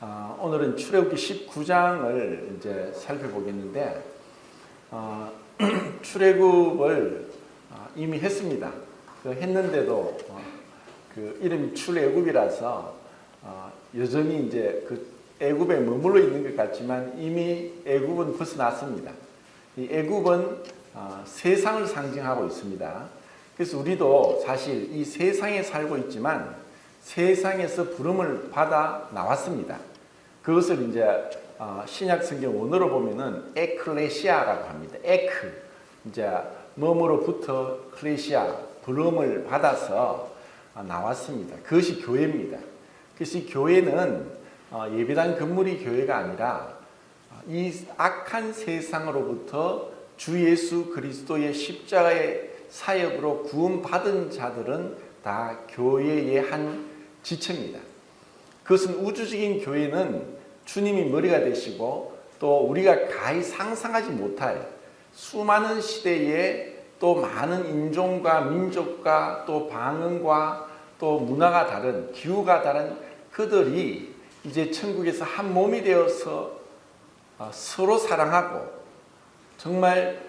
오늘은 출애굽기 19장을 이제 살펴보겠는데 출애굽을 이미 했습니다. 했는데도 그 이름이 출애굽이라서 여전히 이제 그 애굽에 머물러 있는 것 같지만 이미 애굽은 벗어났습니다. 이 애굽은 세상을 상징하고 있습니다. 그래서 우리도 사실 이 세상에 살고 있지만 세상에서 부름을 받아 나왔습니다. 그것을 이제 신약 성경 원어로 보면은 에클레시아라고 합니다. 에크, 이제 뭐뭐로부터 클레시아, 부름을 받아서 나왔습니다. 그것이 교회입니다. 그래서 이 교회는 예배당 건물이 교회가 아니라 이 악한 세상으로부터 주 예수 그리스도의 십자가의 사역으로 구원받은 자들은 다 교회의 한 지체입니다. 그것은 우주적인 교회는 주님이 머리가 되시고 또 우리가 가히 상상하지 못할 수많은 시대에 또 많은 인종과 민족과 또 방언과 또 문화가 다른 기후가 다른 그들이 이제 천국에서 한 몸이 되어서 서로 사랑하고 정말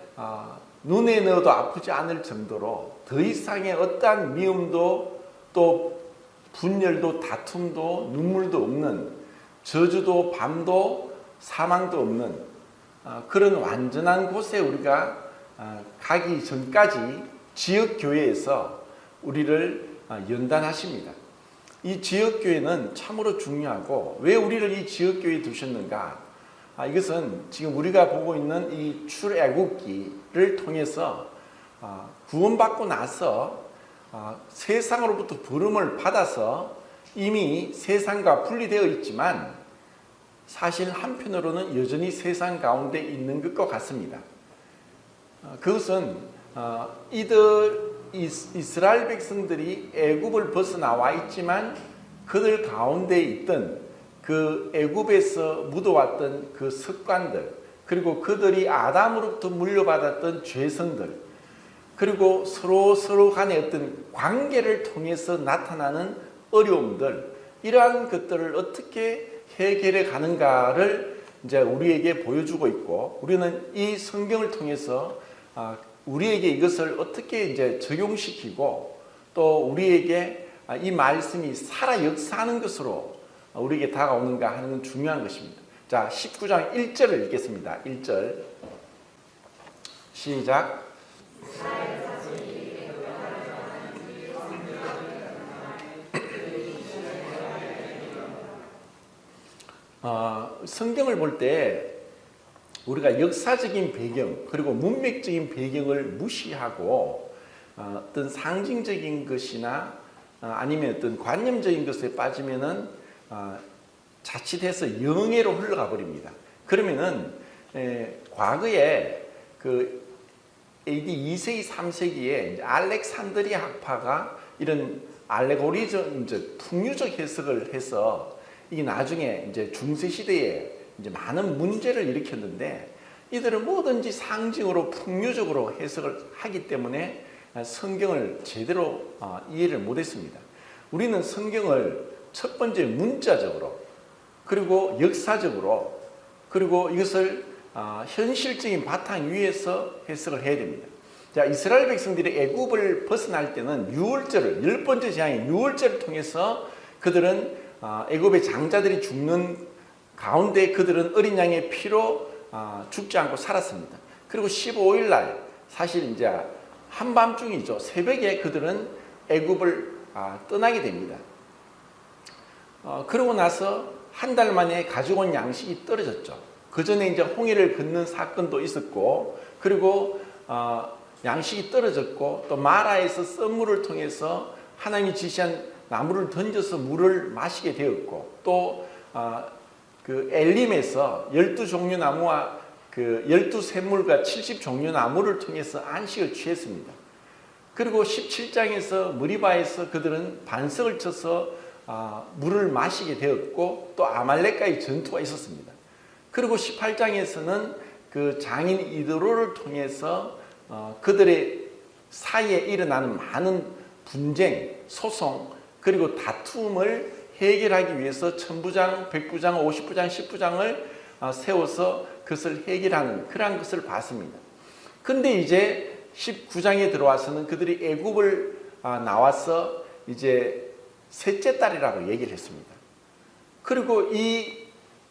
눈에 넣어도 아프지 않을 정도로 더 이상의 어떠한 미움도 또 분열도 다툼도 눈물도 없는 저주도 밤도 사망도 없는 그런 완전한 곳에 우리가 가기 전까지 지역교회에서 우리를 연단하십니다. 이 지역교회는 참으로 중요하고 왜 우리를 이 지역교회에 두셨는가? 이것은 지금 우리가 보고 있는 이 출애굽기를 통해서 구원받고 나서 세상으로부터 부름을 받아서 이미 세상과 분리되어 있지만 사실 한편으로는 여전히 세상 가운데 있는 것과 같습니다. 그것은 이스라엘 백성들이 애굽을 벗어나와 있지만 그들 가운데 있던 그 애굽에서 묻어왔던 그 습관들, 그리고 그들이 아담으로부터 물려받았던 죄성들, 그리고 서로 간의 어떤 관계를 통해서 나타나는 어려움들, 이러한 것들을 어떻게 해결해 가는가를 이제 우리에게 보여주고 있고, 우리는 이 성경을 통해서 우리에게 이것을 어떻게 이제 적용시키고 또 우리에게 이 말씀이 살아 역사하는 것으로 우리에게 다가오는가 하는 건 중요한 것입니다. 자, 19장 1절을 읽겠습니다. 1절 시작. 성경을 볼 때 우리가 역사적인 배경 그리고 문맥적인 배경을 무시하고 어떤 상징적인 것이나 아니면 어떤 관념적인 것에 빠지면은 자칫해서 영예로 흘러가 버립니다. 그러면은 과거에 그 AD 2세기 3세기에 알렉산드리아 학파가 이런 알레고리적 풍류적 해석을 해서 이게 나중에 이제 중세 시대에 이제 많은 문제를 일으켰는데 이들은 뭐든지 상징으로 풍류적으로 해석을 하기 때문에 성경을 제대로 이해를 못했습니다. 우리는 성경을 첫 번째 문자적으로 그리고 역사적으로 그리고 이것을 현실적인 바탕 위에서 해석을 해야 됩니다. 자, 이스라엘 백성들이 애굽을 벗어날 때는 유월절을, 10번째 재앙인 유월절을 통해서 그들은 애굽의 장자들이 죽는 가운데 그들은 어린 양의 피로 죽지 않고 살았습니다. 그리고 15일 날 사실 이제 한밤중이죠. 새벽에 그들은 애굽을 떠나게 됩니다. 그러고 나서 한 달 만에 가져온 양식이 떨어졌죠. 그 전에 이제 홍해를 건넌 사건도 있었고, 그리고 양식이 떨어졌고, 또 마라에서 썰물을 통해서 하나님이 지시한 나무를 던져서 물을 마시게 되었고, 또 그 엘림에서 12종류 나무와 그 12샘물과 70종류 나무를 통해서 안식을 취했습니다. 그리고 17장에서 머리바에서 그들은 반석을 쳐서 물을 마시게 되었고 또 아말렉과의 전투가 있었습니다. 그리고 18장에서는 그 장인 이드로를 통해서 그들의 사이에 일어나는 많은 분쟁, 소송 그리고 다툼을 해결하기 위해서 천부장, 백부장, 50부장, 10부장을 세워서 그것을 해결하는 그러한 것을 봤습니다. 그런데 이제 19장에 들어와서는 그들이 애굽을 나와서 이제 셋째 달이라고 얘기를 했습니다. 그리고 이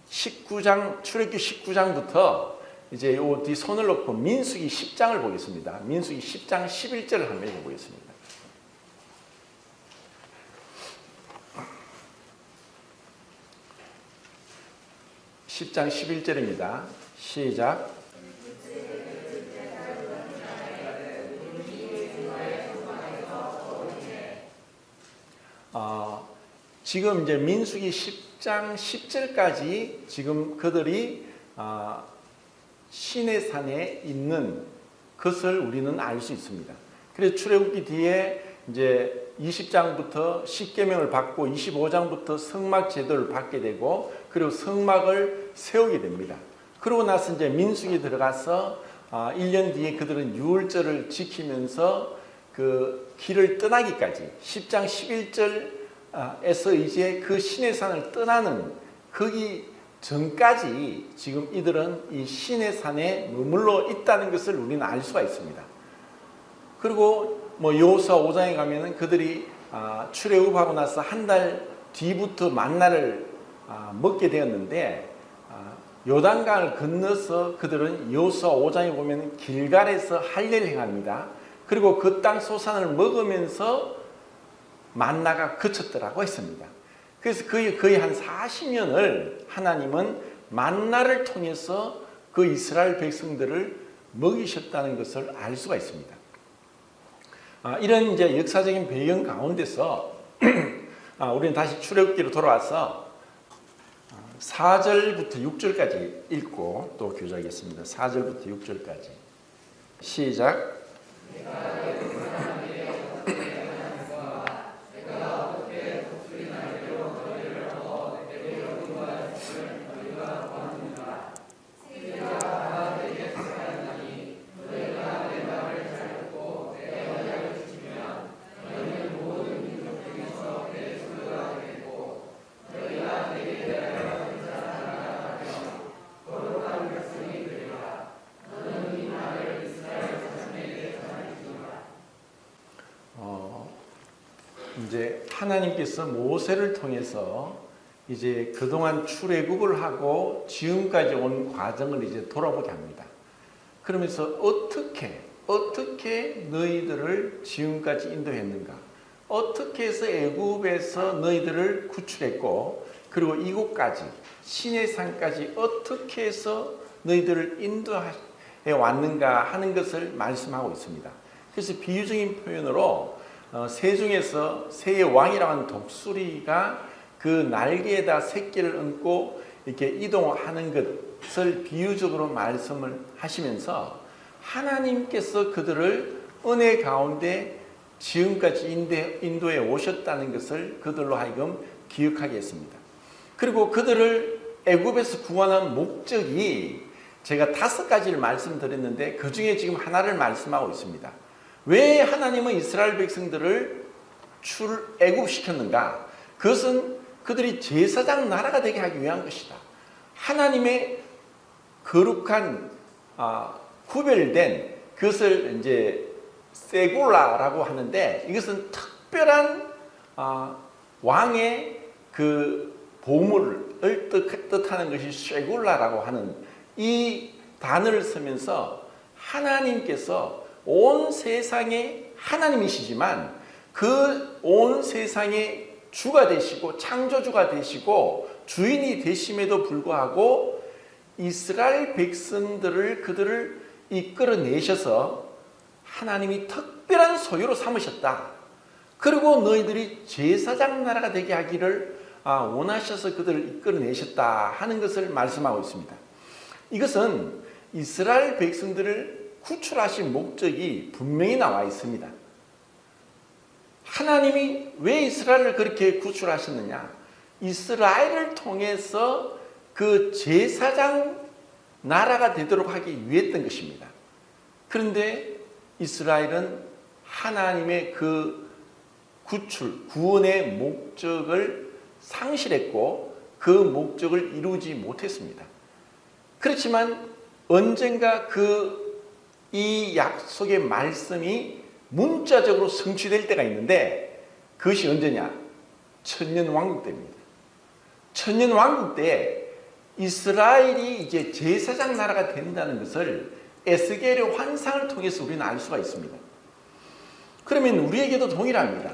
19장, 출애굽기 19장부터 이제 요 뒤 손을 놓고 민수기 10장을 보겠습니다. 민수기 10장 11절을 한번 읽어보겠습니다. (10장) 11절입니다. 시작. 지금 이제 민수기 10장 10절까지 지금 그들이 시내산에 있는 것을 우리는 알 수 있습니다. 그래서 출애굽기 뒤에 이제 20장부터 십계명을 받고 25장부터 성막 제도를 받게 되고 그리고 성막을 세우게 됩니다. 그러고 나서 이제 민수기 들어가서 1년 뒤에 그들은 유월절을 지키면서 그 길을 떠나기까지 10장 11절에서 이제 그 시내산을 떠나는 거기 전까지 지금 이들은 이 시내산에 머물러 있다는 것을 우리는 알 수가 있습니다. 그리고 뭐 여호수아 5장에 가면은 그들이 출애굽하고 나서 한 달 뒤부터 만나를 먹게 되었는데 요단강을 건너서 그들은 여호수아 5장에 보면 길갈에서 할례를 행합니다. 그리고 그 땅 소산을 먹으면서 만나가 그쳤더라고 했습니다. 그래서 거의 한 40년을 하나님은 만나를 통해서 그 이스라엘 백성들을 먹이셨다는 것을 알 수가 있습니다. 이런 이제 역사적인 배경 가운데서 우리는 다시 출애굽기로 돌아와서 4절부터 6절까지 읽고 또 교제하겠습니다. 4절부터 6절까지 시작. 이제 하나님께서 모세를 통해서 이제 그동안 출애굽을 하고 지금까지 온 과정을 이제 돌아보게 합니다. 그러면서 어떻게 너희들을 지금까지 인도했는가? 어떻게 해서 애굽에서 너희들을 구출했고 그리고 이곳까지 시내산까지 어떻게 해서 너희들을 인도해 왔는가 하는 것을 말씀하고 있습니다. 그래서 비유적인 표현으로 새 중에서 새의 왕이라고 하는 독수리가 그 날개에다 새끼를 얹고 이렇게 이동하는 것을 비유적으로 말씀을 하시면서 하나님께서 그들을 은혜 가운데 지금까지 인도해 오셨다는 것을 그들로 하여금 기억하게 했습니다. 그리고 그들을 애굽에서 구원한 목적이 제가 5가지를 말씀드렸는데 그 중에 지금 하나를 말씀하고 있습니다. 왜 하나님은 이스라엘 백성들을 출애굽시켰는가? 그것은 그들이 제사장 나라가 되게 하기 위한 것이다. 하나님의 거룩한 구별된 그것을 이제 세골라라고 하는데 이것은 특별한 왕의 그 보물을 뜻하는 것이 세골라라고 하는 이 단어를 쓰면서 하나님께서 온 세상의 하나님이시지만 그 온 세상의 주가 되시고 창조주가 되시고 주인이 되심에도 불구하고 이스라엘 백성들을 그들을 이끌어내셔서 하나님이 특별한 소유로 삼으셨다. 그리고 너희들이 제사장 나라가 되게 하기를 원하셔서 그들을 이끌어내셨다 하는 것을 말씀하고 있습니다. 이것은 이스라엘 백성들을 구출하신 목적이 분명히 나와 있습니다. 하나님이 왜 이스라엘을 그렇게 구출하셨느냐? 이스라엘을 통해서 그 제사장 나라가 되도록 하기 위했던 것입니다. 그런데 이스라엘은 하나님의 그 구출, 구원의 목적을 상실했고 그 목적을 이루지 못했습니다. 그렇지만 언젠가 이 약속의 말씀이 문자적으로 성취될 때가 있는데 그것이 언제냐? 천년왕국 때입니다. 천년왕국 때 이스라엘이 이제 제사장 나라가 된다는 것을 에스겔의 환상을 통해서 우리는 알 수가 있습니다. 그러면 우리에게도 동일합니다.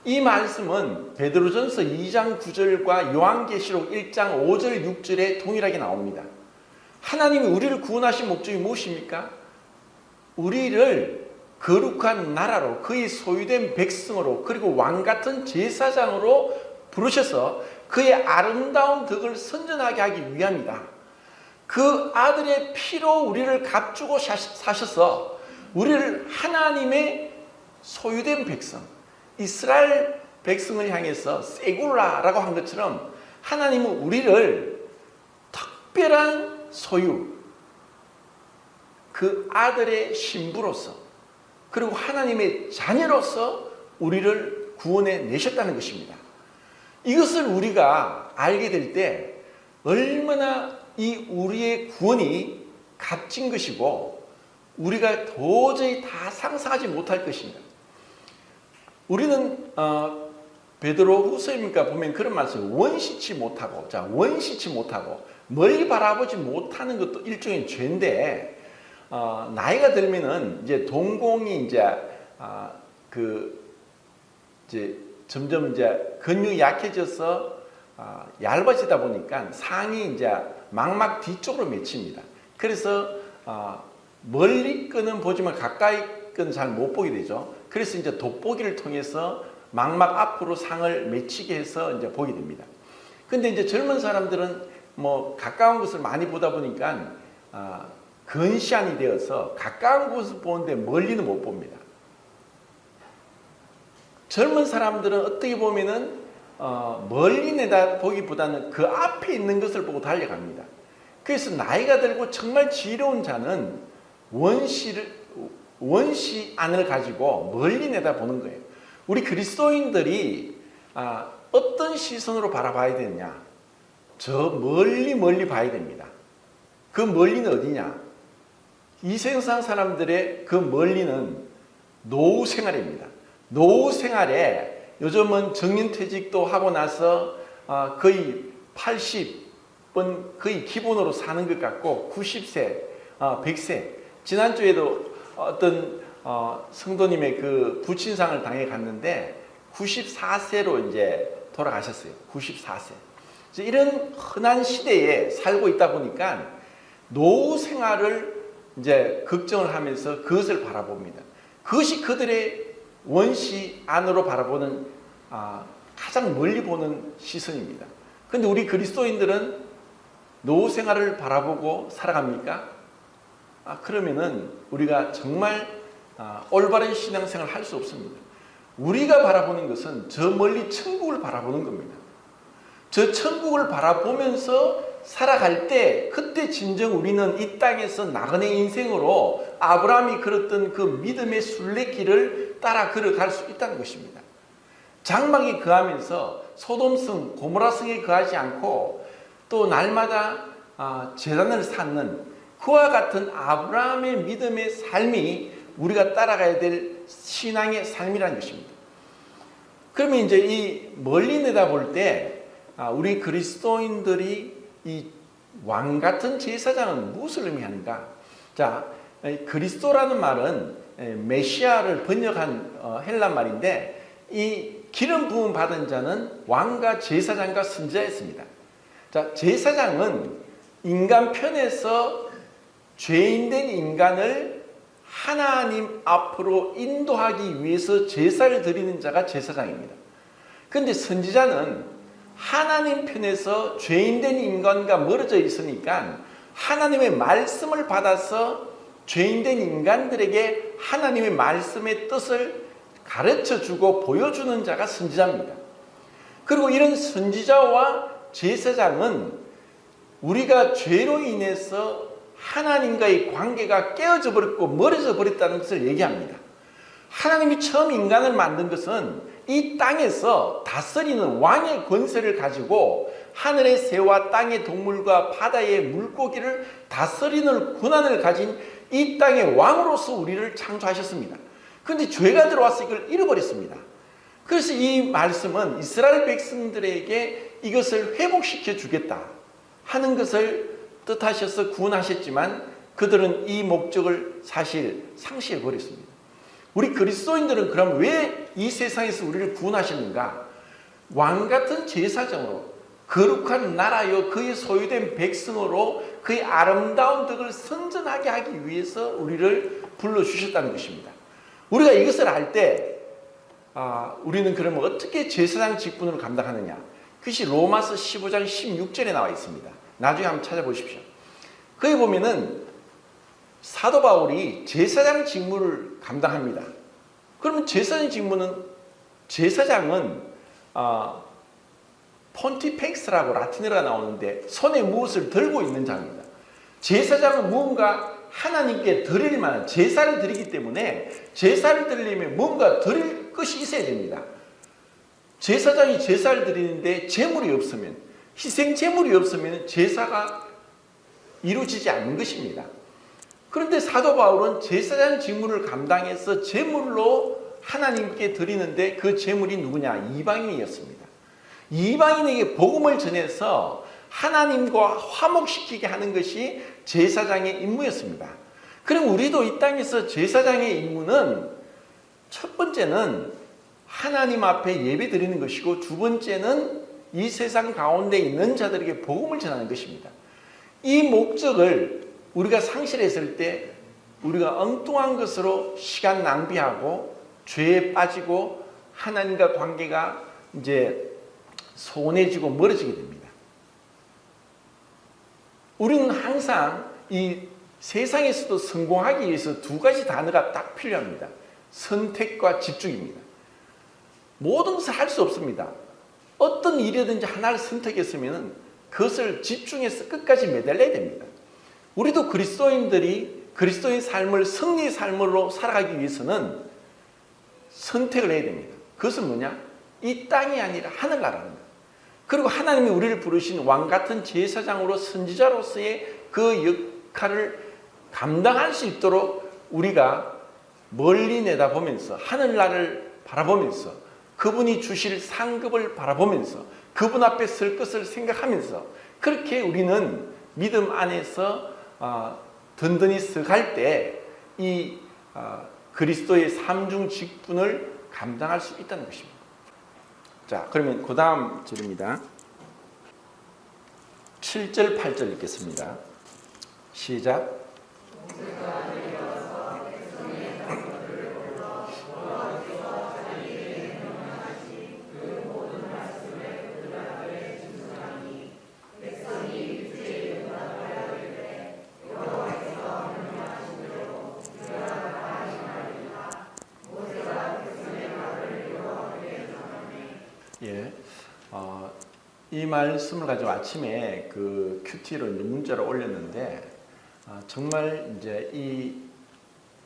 이 말씀은 베드로전서 2장 9절과 요한계시록 1장 5절 6절에 동일하게 나옵니다. 하나님이 우리를 구원하신 목적이 무엇입니까? 우리를 거룩한 나라로, 그의 소유된 백성으로, 그리고 왕같은 제사장으로 부르셔서 그의 아름다운 덕을 선전하게 하기 위함이다. 그 아들의 피로 우리를 값주고 사셔서 우리를 하나님의 소유된 백성, 이스라엘 백성을 향해서 세굴라라고 한 것처럼 하나님은 우리를 특별한 소유, 그 아들의 신부로서, 그리고 하나님의 자녀로서 우리를 구원해 내셨다는 것입니다. 이것을 우리가 알게 될 때 얼마나 이 우리의 구원이 값진 것이고 우리가 도저히 다 상상하지 못할 것인가. 우리는 베드로 후서입니까 보면 그런 말씀, 원시치 못하고, 자, 원시치 못하고 멀리 바라보지 못하는 것도 일종의 죄인데, 나이가 들면은 이제 동공이 이제 점점 이제 근육이 약해져서 얇아지다 보니까 상이 이제 망막 뒤쪽으로 맺힙니다. 그래서 멀리 끄는 보지만 가까이 끄는 잘 못 보게 되죠. 그래서 이제 돋보기를 통해서 망막 앞으로 상을 맺히게 해서 이제 보게 됩니다. 근데 이제 젊은 사람들은 뭐 가까운 것을 많이 보다 보니까 근시안이 되어서 가까운 곳을 보는데 멀리는 못 봅니다. 젊은 사람들은 어떻게 보면은 멀리 내다보기보다는 그 앞에 있는 것을 보고 달려갑니다. 그래서 나이가 들고 정말 지혜로운 자는 원시안을 가지고 멀리 내다보는 거예요. 우리 그리스도인들이 어떤 시선으로 바라봐야 되느냐? 저 멀리 봐야 됩니다. 그 멀리는 어디냐? 이 세상 사람들의 그 멀리는 노후 생활입니다. 노후 생활에 요즘은 정년퇴직도 하고 나서 거의 80은 거의 기본으로 사는 것 같고 90세, 100세. 지난주에도 어떤 성도님의 그 부친상을 당해 갔는데 94세로 이제 돌아가셨어요. 94세. 이런 흔한 시대에 살고 있다 보니까 노후 생활을 이제 걱정을 하면서 그것을 바라봅니다. 그것이 그들의 원시 안으로 바라보는 가장 멀리 보는 시선입니다. 그런데 우리 그리스도인들은 노후 생활을 바라보고 살아갑니까? 그러면은 우리가 정말 올바른 신앙생활을 할 수 없습니다. 우리가 바라보는 것은 저 멀리 천국을 바라보는 겁니다. 저 천국을 바라보면서 살아갈 때 그때 진정 우리는 이 땅에서 나그네 인생으로 아브라함이 걸었던 그 믿음의 순례길을 따라 걸어갈 수 있다는 것입니다. 장막에 거하면서 소돔성, 고모라성에 거하지 않고 또 날마다 제단을 쌓는 그와 같은 아브라함의 믿음의 삶이 우리가 따라가야 될 신앙의 삶이라는 것입니다. 그러면 이제 이 멀리 내다볼 때 우리 그리스도인들이 이 왕같은 제사장은 무엇을 의미하는가? 자, 그리스도라는 말은 메시아를 번역한 헬라 말인데 이 기름 부음 받은 자는 왕과 제사장과 선지자였습니다. 자, 제사장은 인간 편에서 죄인된 인간을 하나님 앞으로 인도하기 위해서 제사를 드리는 자가 제사장입니다. 그런데 선지자는 하나님 편에서 죄인된 인간과 멀어져 있으니까 하나님의 말씀을 받아서 죄인된 인간들에게 하나님의 말씀의 뜻을 가르쳐주고 보여주는 자가 선지자입니다. 그리고 이런 선지자와 제사장은 우리가 죄로 인해서 하나님과의 관계가 깨어져 버렸고 멀어져 버렸다는 것을 얘기합니다. 하나님이 처음 인간을 만든 것은 이 땅에서 다스리는 왕의 권세를 가지고 하늘의 새와 땅의 동물과 바다의 물고기를 다스리는 권한을 가진 이 땅의 왕으로서 우리를 창조하셨습니다. 그런데 죄가 들어와서 이걸 잃어버렸습니다. 그래서 이 말씀은 이스라엘 백성들에게 이것을 회복시켜 주겠다 하는 것을 뜻하셔서 구원하셨지만 그들은 이 목적을 사실 상실해 버렸습니다. 우리 그리스도인들은 그럼 왜 이 세상에서 우리를 구원하셨는가? 왕같은 제사장으로 거룩한 나라요 그의 소유된 백성으로 그의 아름다운 덕을 선전하게 하기 위해서 우리를 불러주셨다는 것입니다. 우리가 이것을 알 때 우리는 그러면 어떻게 제사장 직분을 감당하느냐? 그것이 로마서 15장 16절에 나와 있습니다. 나중에 한번 찾아보십시오. 거기 보면은 사도 바울이 제사장 직무를 감당합니다. 그러면 제사장 직무는 제사장은 폰티펙스라고 라틴어가 나오는데 손에 무엇을 들고 있는 자입니다. 제사장은 무언가 하나님께 드릴 만한 제사를 드리기 때문에 제사를 드리려면 뭔가 드릴 것이 있어야 됩니다. 제사장이 제사를 드리는데 제물이 없으면 희생 제물이 없으면 제사가 이루어지지 않는 것입니다. 그런데 사도 바울은 제사장 직무를 감당해서 제물로 하나님께 드리는데 그 제물이 누구냐? 이방인이었습니다. 이방인에게 복음을 전해서 하나님과 화목시키게 하는 것이 제사장의 임무였습니다. 그럼 우리도 이 땅에서 제사장의 임무는 첫 번째는 하나님 앞에 예배 드리는 것이고 두 번째는 이 세상 가운데 있는 자들에게 복음을 전하는 것입니다. 이 목적을 우리가 상실했을 때 우리가 엉뚱한 것으로 시간 낭비하고 죄에 빠지고 하나님과 관계가 이제 소원해지고 멀어지게 됩니다. 우리는 항상 이 세상에서도 성공하기 위해서 두 가지 단어가 딱 필요합니다. 선택과 집중입니다. 모든 것을 할 수 없습니다. 어떤 일이든지 하나를 선택했으면 그것을 집중해서 끝까지 매달려야 됩니다. 우리도 그리스도인들이 그리스도의 삶을 승리의 삶으로 살아가기 위해서는 선택을 해야 됩니다. 그것은 뭐냐? 이 땅이 아니라 하늘나라입니다. 그리고 하나님이 우리를 부르신 왕같은 제사장으로 선지자로서의 그 역할을 감당할 수 있도록 우리가 멀리 내다보면서 하늘나라를 바라보면서 그분이 주실 상급을 바라보면서 그분 앞에 설 것을 생각하면서 그렇게 우리는 믿음 안에서 든든히 서갈 때 이 그리스도의 삼중 직분을 감당할 수 있다는 것입니다. 자, 그러면 그 다음 절입니다. 7절, 8절 읽겠습니다. 시작. 이 말씀을 가지고 아침에 그 큐티로 문자를 올렸는데 정말 이제 이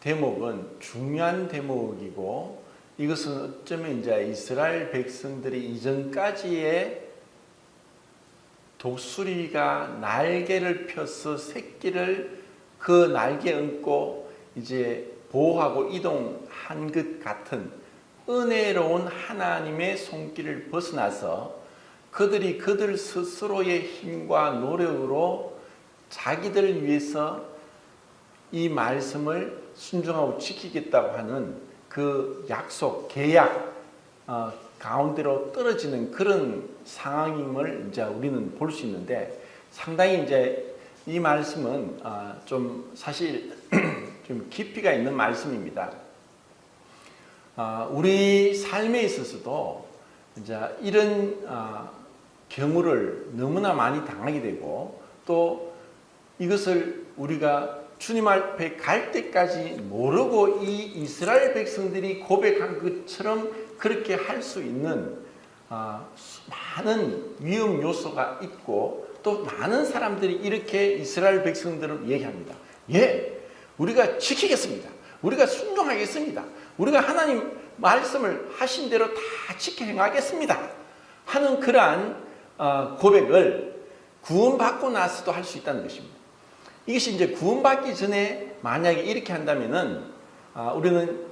대목은 중요한 대목이고 이것은 어쩌면 이제 이스라엘 백성들이 이전까지의 독수리가 날개를 펴서 새끼를 그 날개에 얹고 이제 보호하고 이동한 것 같은 은혜로운 하나님의 손길을 벗어나서 그들이 그들 스스로의 힘과 노력으로 자기들을 위해서 이 말씀을 순종하고 지키겠다고 하는 그 약속, 계약 가운데로 떨어지는 그런 상황임을 이제 우리는 볼 수 있는데 상당히 이제 이 말씀은 좀 사실 좀 깊이가 있는 말씀입니다. 우리 삶에 있어서도 이제 이런 경우를 너무나 많이 당하게 되고 또 이것을 우리가 주님 앞에 갈 때까지 모르고 이 이스라엘 백성들이 고백한 것처럼 그렇게 할 수 있는 많은 위험 요소가 있고 또 많은 사람들이 이렇게 이스라엘 백성들을 얘기합니다. 예, 우리가 지키겠습니다. 우리가 순종하겠습니다. 우리가 하나님 말씀을 하신 대로 다 지켜 행하겠습니다 하는 그러한 고백을 구원받고 나서도 할 수 있다는 것입니다. 이것이 이제 구원받기 전에 만약에 이렇게 한다면은 우리는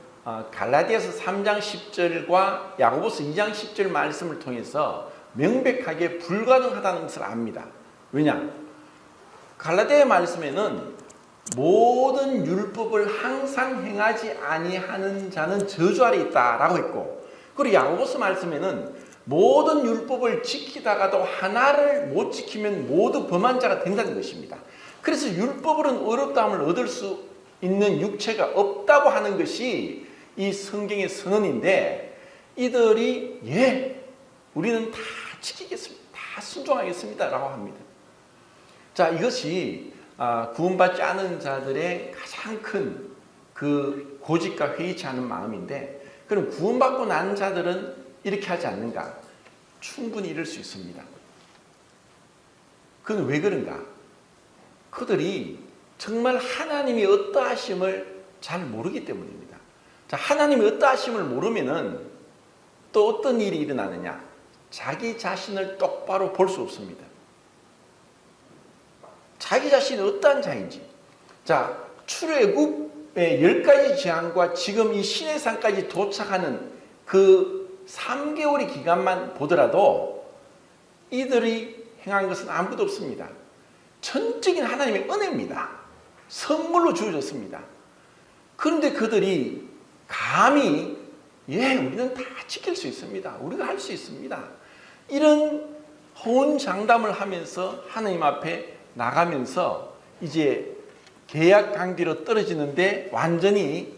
갈라디아서 3장 10절과 야고보서 2장 10절 말씀을 통해서 명백하게 불가능하다는 것을 압니다. 왜냐? 갈라디아 말씀에는 모든 율법을 항상 행하지 아니하는 자는 저주 아래 있다라고 했고, 그리고 야고보서 말씀에는 모든 율법을 지키다가도 하나를 못 지키면 모두 범한 자가 된다는 것입니다. 그래서 율법으로는 어렵다함을 얻을 수 있는 육체가 없다고 하는 것이 이 성경의 선언인데, 이들이 우리는 다 지키겠습니다, 다 순종하겠습니다 라고 합니다. 자, 이것이 구원받지 않은 자들의 가장 큰 그 고집과 회의치 않은 마음인데, 그럼 구원받고 난 자들은 이렇게 하지 않는가? 충분히 이럴 수 있습니다. 그건 왜 그런가? 그들이 정말 하나님이 어떠하심을 잘 모르기 때문입니다. 자, 하나님이 어떠하심을 모르면은 또 어떤 일이 일어나느냐? 자기 자신을 똑바로 볼 수 없습니다. 자기 자신이 어떠한 자인지. 자, 출애굽의 10가지 재앙과 지금 이 시내산까지 도착하는 그 3개월의 기간만 보더라도 이들이 행한 것은 아무것도 없습니다. 전적인 하나님의 은혜입니다. 선물로 주어졌습니다. 그런데 그들이 감히 우리는 다 지킬 수 있습니다, 우리가 할 수 있습니다, 이런 호언장담을 하면서 하나님 앞에 나가면서 이제 계약 관계로 떨어지는데 완전히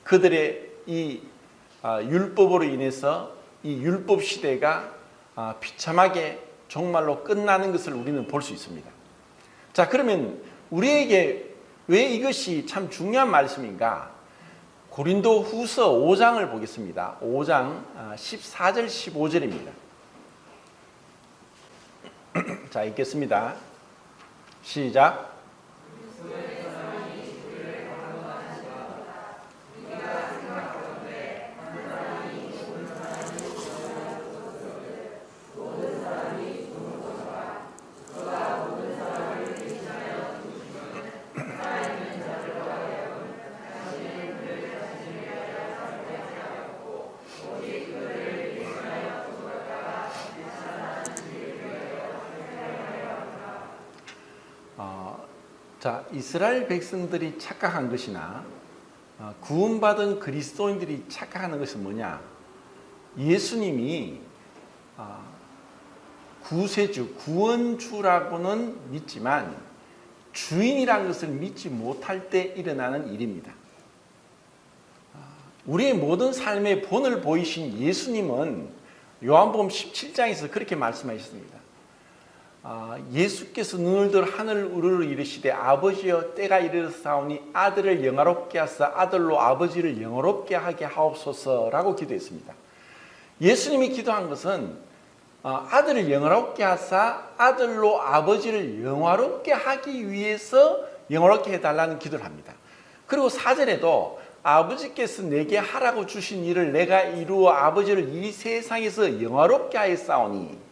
그들의 이 율법으로 인해서 이 율법 시대가 비참하게 정말로 끝나는 것을 우리는 볼 수 있습니다. 자, 그러면 우리에게 왜 이것이 참 중요한 말씀인가? 고린도 후서 5장을 보겠습니다. 5장 14절 15절입니다. 자, 읽겠습니다. 시작. 자, 이스라엘 백성들이 착각한 것이나 구원받은 그리스도인들이 착각하는 것은 뭐냐? 예수님이 구세주, 구원주라고는 믿지만 주인이라는 것을 믿지 못할 때 일어나는 일입니다. 우리의 모든 삶의 본을 보이신 예수님은 요한복음 17장에서 그렇게 말씀하셨습니다. 예수께서 눈을 들어 하늘을 우러러 이르시되 아버지여 때가 이르렀사오니 아들을 영화롭게 하사 아들로 아버지를 영화롭게 하게 하옵소서라고 기도했습니다. 예수님이 기도한 것은 아들을 영화롭게 하사 아들로 아버지를 영화롭게 하기 위해서 영화롭게 해달라는 기도를 합니다. 그리고 4절에도 아버지께서 내게 하라고 주신 일을 내가 이루어 아버지를 이 세상에서 영화롭게 하였사오니,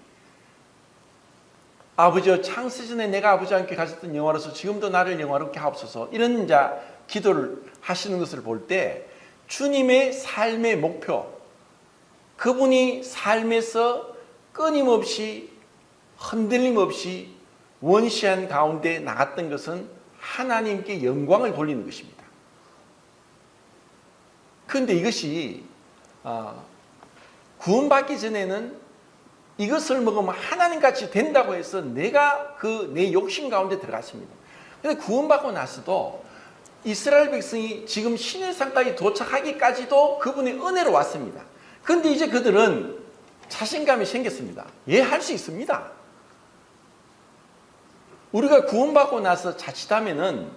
아버지여 창세 전에 내가 아버지와 함께 가셨던 영화로서 지금도 나를 영화롭게 하옵소서, 이런 기도를 하시는 것을 볼 때 주님의 삶의 목표, 그분이 삶에서 끊임없이 흔들림 없이 원시한 가운데 나갔던 것은 하나님께 영광을 돌리는 것입니다. 그런데 이것이 구원받기 전에는 이것을 먹으면 하나님같이 된다고 해서 내가 내 욕심 가운데 들어갔습니다. 그런데 구원받고 나서도 이스라엘 백성이 지금 시내산까지 도착하기까지도 그분의 은혜로 왔습니다. 그런데 이제 그들은 자신감이 생겼습니다. 할 수 있습니다. 우리가 구원받고 나서 자칫하면은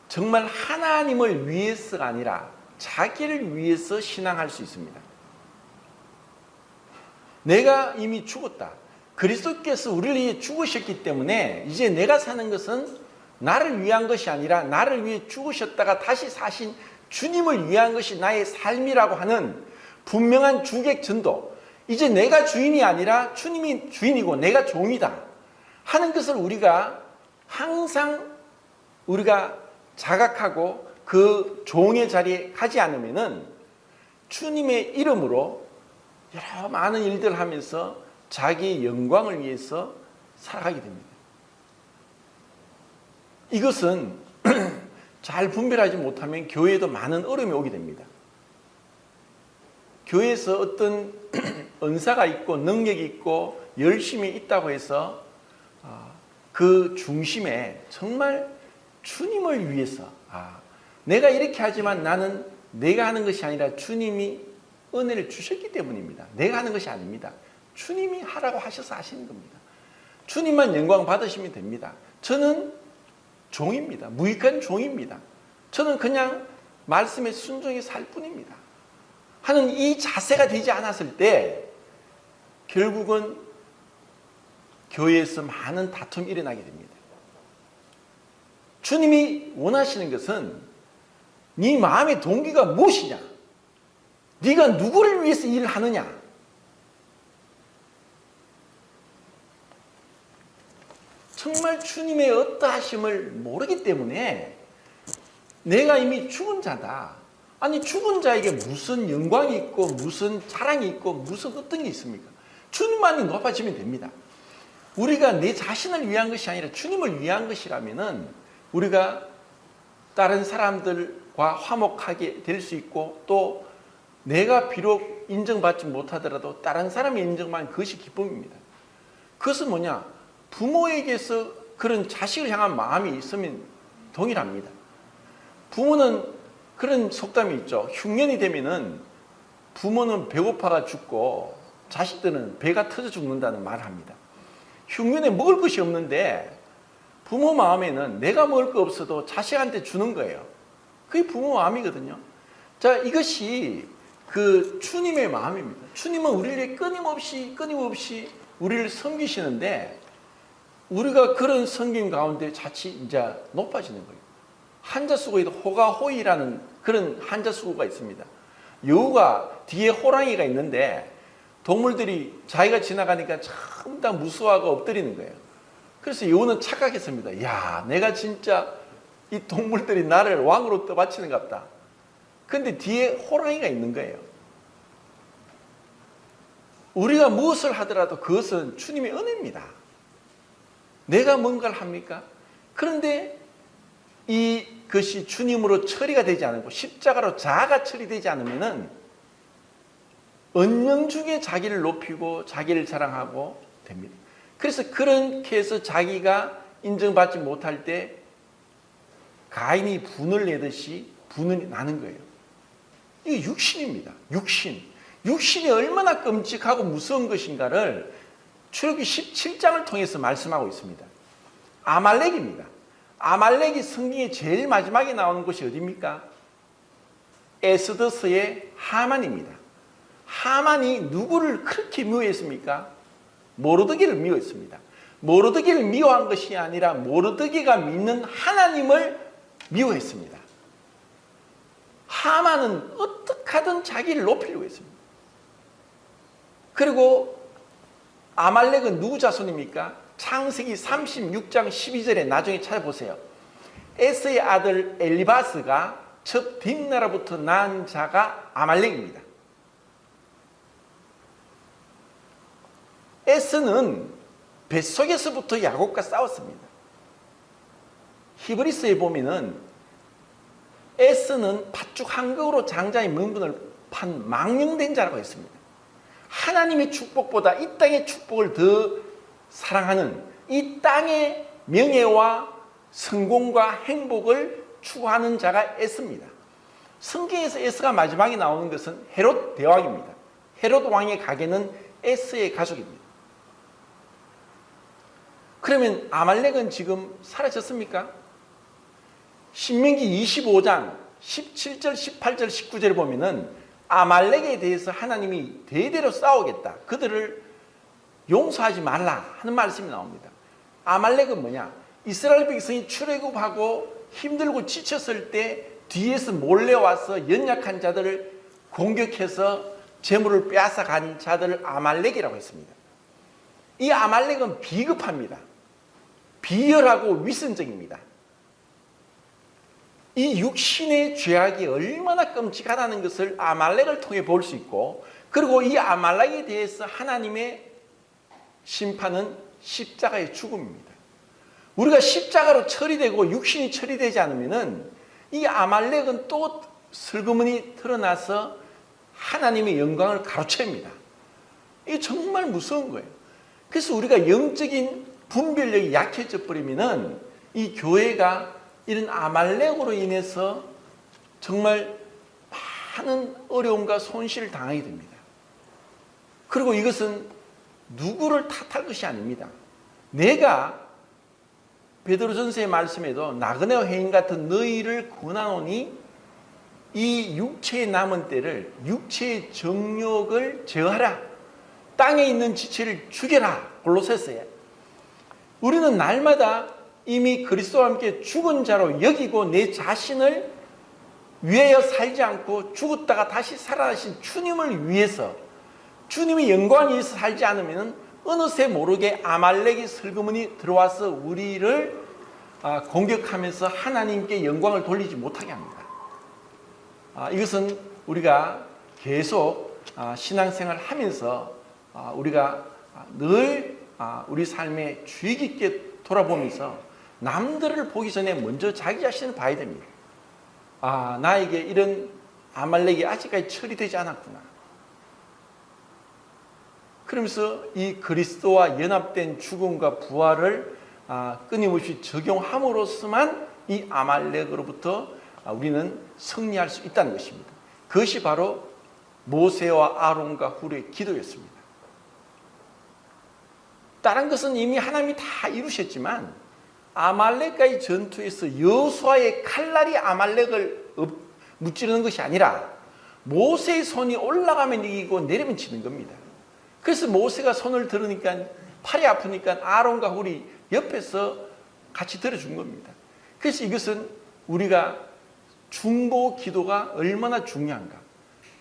정말 하나님을 위해서가 아니라 자기를 위해서 신앙할 수 있습니다. 내가 이미 죽었다, 그리스도께서 우리를 위해 죽으셨기 때문에 이제 내가 사는 것은 나를 위한 것이 아니라 나를 위해 죽으셨다가 다시 사신 주님을 위한 것이 나의 삶이라고 하는 분명한 주객 전도, 이제 내가 주인이 아니라 주님이 주인이고 내가 종이다 하는 것을 우리가 항상 우리가 자각하고 그 종의 자리에 가지 않으면은 주님의 이름으로 여러 많은 일들을 하면서 자기의 영광을 위해서 살아가게 됩니다. 이것은 잘 분별하지 못하면 교회에도 많은 어려움이 오게 됩니다. 교회에서 어떤 은사가 있고 능력이 있고 열심이 있다고 해서 그 중심에 정말 주님을 위해서 내가 이렇게 하지만 나는 내가 하는 것이 아니라 주님이 은혜를 주셨기 때문입니다. 내가 하는 것이 아닙니다. 주님이 하라고 하셔서 하시는 겁니다. 주님만 영광 받으시면 됩니다. 저는 종입니다. 무익한 종입니다. 저는 그냥 말씀에 순종히 살 뿐입니다 하는 이 자세가 되지 않았을 때 결국은 교회에서 많은 다툼이 일어나게 됩니다. 주님이 원하시는 것은 네 마음의 동기가 무엇이냐? 네가 누구를 위해서 일을 하느냐? 정말 주님의 어떠하심을 모르기 때문에 내가 이미 죽은 자다. 아니 죽은 자에게 무슨 영광이 있고 무슨 자랑이 있고 무슨 어떤 게 있습니까? 주님만이 높아지면 됩니다. 우리가 내 자신을 위한 것이 아니라 주님을 위한 것이라면은 우리가 다른 사람들과 화목하게 될 수 있고 또 내가 비록 인정받지 못하더라도 다른 사람이 인정받는 그것이 기쁨입니다. 그것은 뭐냐? 부모에게서 그런 자식을 향한 마음이 있으면 동일합니다. 부모는 그런 속담이 있죠. 흉년이 되면은 부모는 배고파가 죽고 자식들은 배가 터져 죽는다는 말을 합니다. 흉년에 먹을 것이 없는데 부모 마음에는 내가 먹을 거 없어도 자식한테 주는 거예요. 그게 부모 마음이거든요. 자, 이것이 그 주님의 마음입니다. 주님은 우리를 끊임없이 우리를 섬기시는데 우리가 그런 섬김 가운데 자칫 이제 높아지는 거예요. 한자수고에도 호가호이라는 그런 한자수고가 있습니다. 여우가 뒤에 호랑이가 있는데 동물들이 자기가 지나가니까 전부 다 무서워하고 엎드리는 거예요. 그래서 여우는 착각했습니다. 야, 내가 진짜 이 동물들이 나를 왕으로 떠받치는 것 같다. 근데 뒤에 호랑이가 있는 거예요. 우리가 무엇을 하더라도 그것은 주님의 은혜입니다. 내가 뭔가를 합니까? 그런데 이것이 주님으로 처리가 되지 않고 십자가로 자아가 처리되지 않으면은 언영중에 자기를 높이고 자기를 자랑하고 됩니다. 그래서 그렇게 해서 자기가 인정받지 못할 때 가인이 분을 내듯이 분이 나는 거예요. 이게 육신입니다. 육신이 얼마나 끔찍하고 무서운 것인가를 출애굽기 17장을 통해서 말씀하고 있습니다. 아말렉입니다. 아말렉이 성경에 제일 마지막에 나오는 곳이 어디입니까? 에스더서의 하만입니다. 하만이 누구를 그렇게 미워했습니까? 모르드게를 미워했습니다. 모르드게를 미워한 것이 아니라 모르드게가 믿는 하나님을 미워했습니다. 하만은 어떻게 하든 자기를 높이려고 했습니다. 그리고 아말렉은 누구 자손입니까? 창세기 36장 12절에 나중에 찾아보세요. 에스의 아들 엘리바스가 첫 뒷나라부터 난 자가 아말렉입니다. 에스는 뱃속에서부터 야곱과 싸웠습니다. 히브리서에 보면은 에스는 팥죽 한 그릇으로 장자의 명분을 판 망령된 자라고 했습니다. 하나님의 축복보다 이 땅의 축복을 더 사랑하는, 이 땅의 명예와 성공과 행복을 추구하는 자가 에스입니다. 성경에서 에스가 마지막에 나오는 것은 헤롯 대왕입니다. 헤롯 왕의 가게는 에스의 가족입니다. 그러면 아말렉은 지금 사라졌습니까? 신명기 25장 17절, 18절, 19절을 보면은 아말렉에 대해서 하나님이 대대로 싸우겠다. 그들을 용서하지 말라 하는 말씀이 나옵니다. 아말렉은 뭐냐? 이스라엘 백성이 출애굽하고 힘들고 지쳤을 때 뒤에서 몰래 와서 연약한 자들을 공격해서 재물을 빼앗아 간 자들을 아말렉이라고 했습니다. 이 아말렉은 비겁합니다. 비열하고 위선적입니다. 이 육신의 죄악이 얼마나 끔찍하다는 것을 아말렉을 통해 볼 수 있고, 그리고 이 아말렉에 대해서 하나님의 심판은 십자가의 죽음입니다. 우리가 십자가로 처리되고 육신이 처리되지 않으면 이 아말렉은 또 슬그머니 드러나서 하나님의 영광을 가로챕니다. 이게 정말 무서운 거예요. 그래서 우리가 영적인 분별력이 약해져 버리면 이 교회가 이런 아말렉으로 인해서 정말 많은 어려움과 손실을 당하게 됩니다. 그리고 이것은 누구를 탓할 것이 아닙니다. 내가 베드로전서의 말씀에도 나그네와 해인 같은 너희를 권하노니 이 육체의 남은 때를 육체의 정욕을 제어하라. 땅에 있는 지체를 죽여라. 골로새서에. 우리는 날마다 이미 그리스도와 함께 죽은 자로 여기고 내 자신을 위하여 살지 않고 죽었다가 다시 살아나신 주님을 위해서, 주님의 영광을 위해서 살지 않으면 어느새 모르게 아말렉이 슬그머니 들어와서 우리를 공격하면서 하나님께 영광을 돌리지 못하게 합니다. 이것은 우리가 계속 신앙생활을 하면서 우리가 늘 우리 삶에 주의 깊게 돌아보면서 남들을 보기 전에 먼저 자기 자신을 봐야 됩니다. 나에게 이런 아말렉이 아직까지 처리되지 않았구나. 그러면서 이 그리스도와 연합된 죽음과 부활을 끊임없이 적용함으로써만 이 아말렉으로부터 우리는 승리할 수 있다는 것입니다. 그것이 바로 모세와 아론과 훌의 기도였습니다. 다른 것은 이미 하나님이 다 이루셨지만 아말렉과의 전투에서 여호수아의 칼날이 아말렉을 무찌르는 것이 아니라 모세의 손이 올라가면 이기고 내리면 지는 겁니다. 그래서 모세가 손을 들으니까 팔이 아프니까 아론과 훌이 옆에서 같이 들어준 겁니다. 그래서 이것은 우리가 중보 기도가 얼마나 중요한가.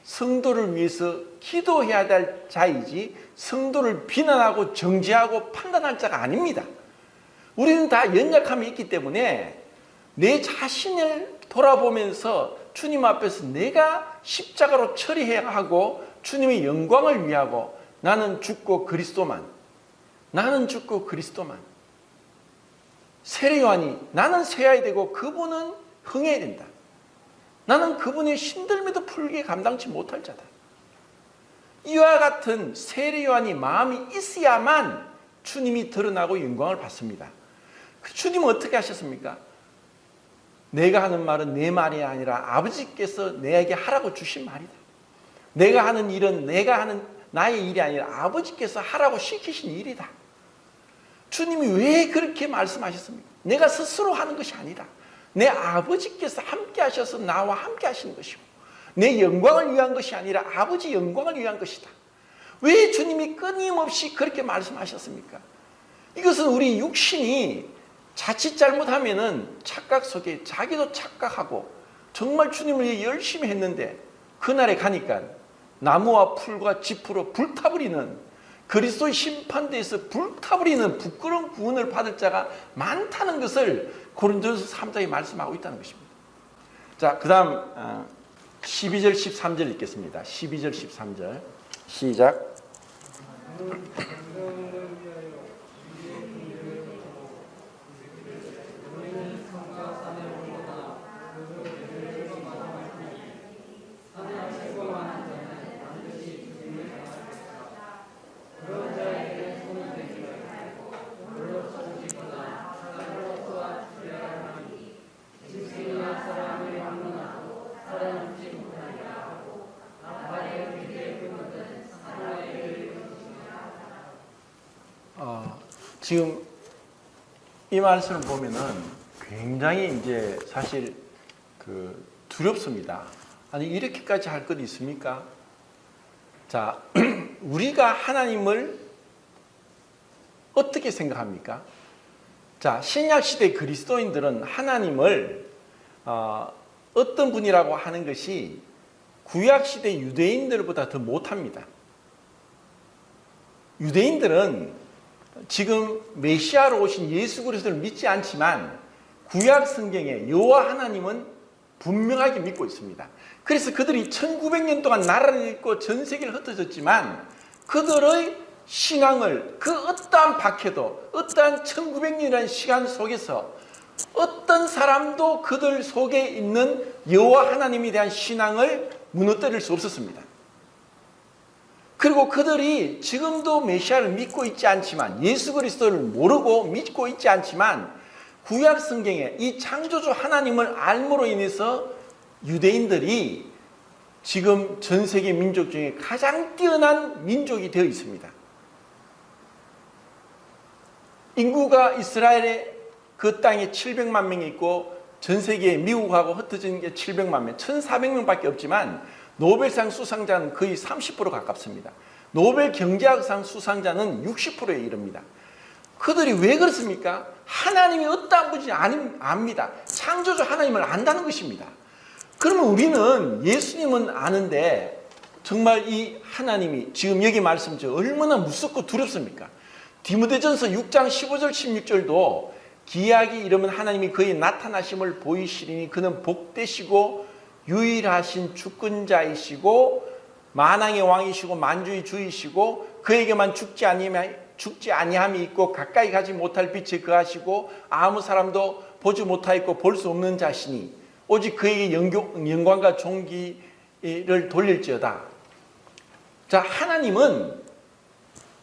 성도를 위해서 기도해야 될 자이지 성도를 비난하고 정죄하고 판단할 자가 아닙니다. 우리는 다 연약함이 있기 때문에 내 자신을 돌아보면서 주님 앞에서 내가 십자가로 처리해야 하고 주님의 영광을 위하고 나는 죽고 그리스도만, 나는 죽고 그리스도만. 세례 요한이 나는 세야 되고 그분은 흥해야 된다. 나는 그분의 신들매도 풀게 감당치 못할 자다. 이와 같은 세례 요한이 마음이 있어야만 주님이 드러나고 영광을 받습니다. 주님은 어떻게 하셨습니까? 내가 하는 말은 내 말이 아니라 아버지께서 내게 하라고 주신 말이다. 내가 하는 일은 내가 하는 나의 일이 아니라 아버지께서 하라고 시키신 일이다. 주님이 왜 그렇게 말씀하셨습니까? 내가 스스로 하는 것이 아니라 내 아버지께서 함께 하셔서 나와 함께 하시는 것이고 내 영광을 위한 것이 아니라 아버지 영광을 위한 것이다. 왜 주님이 끊임없이 그렇게 말씀하셨습니까? 이것은 우리 육신이 자칫 잘못하면은 착각 속에 자기도 착각하고 정말 주님을 위해 열심히 했는데 그날에 가니까 나무와 풀과 짚으로 불타버리는 그리스도의 심판대에서 불타버리는 부끄러운 구원을 받을 자가 많다는 것을 고린도전서 3장에 말씀하고 있다는 것입니다. 자, 그 다음 12절 13절 읽겠습니다. 12절 13절 시작. 지금 이 말씀을 보면은 굉장히 이제 사실 두렵습니다. 아니 이렇게까지 할 것 있습니까? 자, 우리가 하나님을 어떻게 생각합니까? 자, 신약 시대 그리스도인들은 하나님을 어떤 분이라고 하는 것이 구약시대 유대인들보다 더 못합니다. 유대인들은 지금 메시아로 오신 예수 그리스도를 믿지 않지만 구약 성경에 여호와 하나님은 분명하게 믿고 있습니다. 그래서 그들이 1900년 동안 나라를 잃고 전 세계를 흩어졌지만 그들의 신앙을 그 어떠한 박해도 어떠한 1900년이라는 시간 속에서 어떤 사람도 그들 속에 있는 여호와 하나님에 대한 신앙을 무너뜨릴 수 없었습니다. 그리고 그들이 지금도 메시아를 믿고 있지 않지만 예수 그리스도를 모르고 믿고 있지 않지만 구약 성경에 이 창조주 하나님을 알므로 인해서 유대인들이 지금 전 세계 민족 중에 가장 뛰어난 민족이 되어 있습니다. 인구가 이스라엘의 그 땅에 700만 명이 있고 전 세계에 미국하고 흩어진 게 700만 명, 1400명밖에 없지만 노벨상 수상자는 거의 30% 가깝습니다. 노벨 경제학상 수상자는 60%에 이릅니다. 그들이 왜 그렇습니까? 하나님이 어떠한 분인지 압니다. 창조주 하나님을 안다는 것입니다. 그러면 우리는 예수님은 아는데 정말 이 하나님이 지금 여기 말씀처럼 얼마나 무섭고 두렵습니까? 디모데전서 6장 15절 16절도 기약이 이르면 하나님이 그의 나타나심을 보이시리니 그는 복되시고 유일하신 주권자이시고 만왕의 왕이시고 만주의 주이시고 그에게만 죽지 아니함이 있고 가까이 가지 못할 빛에 거하시고 아무 사람도 보지 못하였고 볼 수 없는 자시니 오직 그에게 영광과 존귀를 돌릴지어다. 자, 하나님은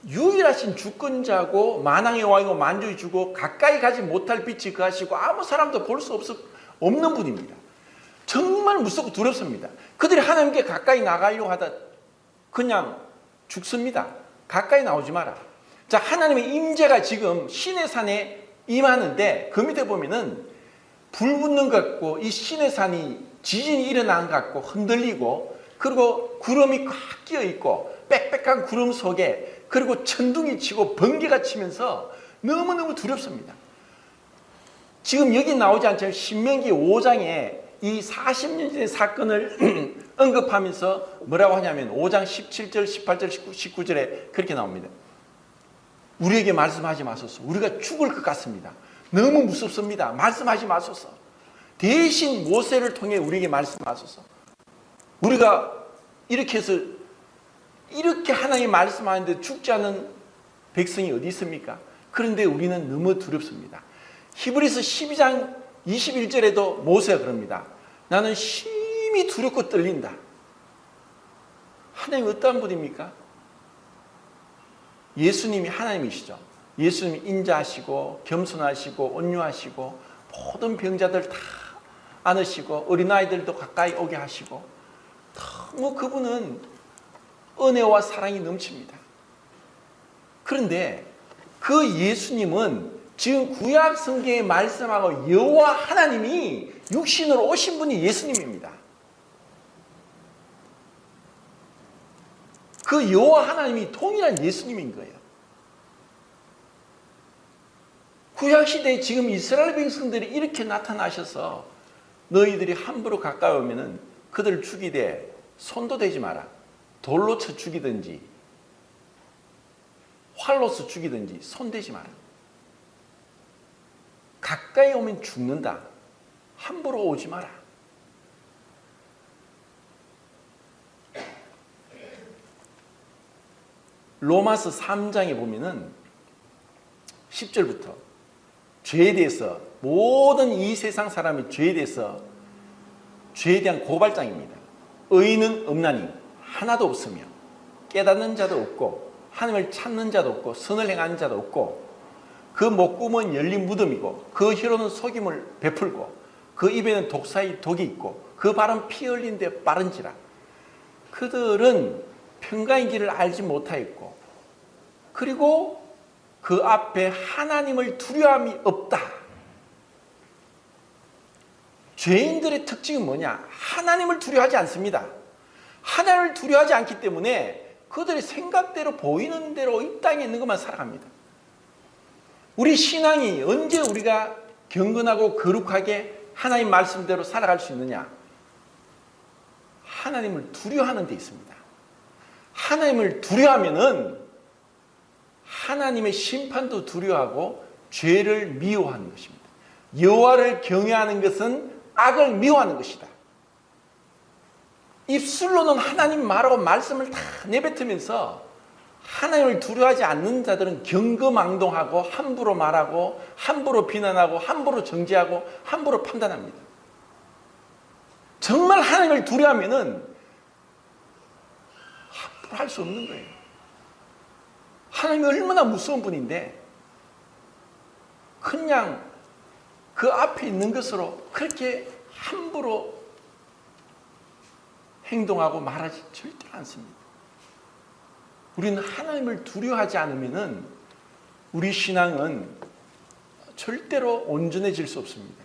유일하신 주권자고 만왕의 왕이고 만주의 주고 가까이 가지 못할 빛이 거하시고 아무 사람도 볼 수 없는 분입니다. 정말 무섭고 두렵습니다. 그들이 하나님께 가까이 나가려고 하다 그냥 죽습니다. 가까이 나오지 마라. 자, 하나님의 임재가 지금 시내산에 임하는데 그 밑에 보면은 불 붙는 것 같고 이 시내산이 지진이 일어난 것 같고 흔들리고 그리고 구름이 꽉 끼어 있고 빽빽한 구름 속에 그리고 천둥이 치고 번개가 치면서 너무너무 두렵습니다. 지금 여기 나오지 않지만 신명기 5장에 이 40년 전의 사건을 언급하면서 뭐라고 하냐면 5장 17절, 18절, 19절에 그렇게 나옵니다. 우리에게 말씀하지 마소서. 우리가 죽을 것 같습니다. 너무 무섭습니다. 말씀하지 마소서. 대신 모세를 통해 우리에게 말씀하소서. 우리가 이렇게 해서 이렇게 하나님 말씀하는데 죽지 않는 백성이 어디 있습니까? 그런데 우리는 너무 두렵습니다. 히브리서 12장 21절에도 모세가 그럽니다. 나는 심히 두렵고 떨린다. 하나님 어떠한 분입니까? 예수님이 하나님이시죠. 예수님이 인자하시고 겸손하시고 온유하시고 모든 병자들 다 안으시고 어린아이들도 가까이 오게 하시고 너무 그분은 은혜와 사랑이 넘칩니다. 그런데 그 예수님은 지금 구약 성경에 말씀하고 여호와 하나님이 육신으로 오신 분이 예수님입니다. 그 여호와 하나님이 동일한 예수님인 거예요. 구약시대에 지금 이스라엘 백성들이 이렇게 나타나셔서 너희들이 함부로 가까이 오면은 그들을 죽이되 손도 대지 마라. 돌로 쳐 죽이든지 활로서 죽이든지 손대지 마라. 가까이 오면 죽는다. 함부로 오지 마라. 로마서 3장에 보면은 10절부터 죄에 대해서 모든 이 세상 사람의 죄에 대해서 죄에 대한 고발장입니다. 의인은 없나니 하나도 없으며 깨닫는 자도 없고 하나님을 찾는 자도 없고 선을 행하는 자도 없고 그 목구멍은 열린 무덤이고 그 혀로는 속임을 베풀고 그 입에는 독사의 독이 있고 그 발은 피 흘린 데 빠른지라. 그들은 평강의 길을 알지 못하였고 그리고 그 앞에 하나님을 두려움이 없다. 죄인들의 특징은 뭐냐? 하나님을 두려워하지 않습니다. 하나님을 두려워하지 않기 때문에 그들의 생각대로 보이는 대로 이 땅에 있는 것만 살아갑니다. 우리 신앙이 언제 우리가 경건하고 거룩하게 하나님 말씀대로 살아갈 수 있느냐? 하나님을 두려워하는 데 있습니다. 하나님을 두려워하면은 하나님의 심판도 두려워하고 죄를 미워하는 것입니다. 여호와를 경외하는 것은 악을 미워하는 것이다. 입술로는 하나님 말하고 말씀을 다 내뱉으면서 하나님을 두려워하지 않는 자들은 경거망동하고 함부로 말하고 함부로 비난하고 함부로 정죄하고 함부로 판단합니다. 정말 하나님을 두려워하면은 함부로 할 수 없는 거예요. 하나님이 얼마나 무서운 분인데 그냥 그 앞에 있는 것으로 그렇게 함부로 행동하고 말하지 절대로 않습니다. 우리는 하나님을 두려워하지 않으면은 우리 신앙은 절대로 온전해질 수 없습니다.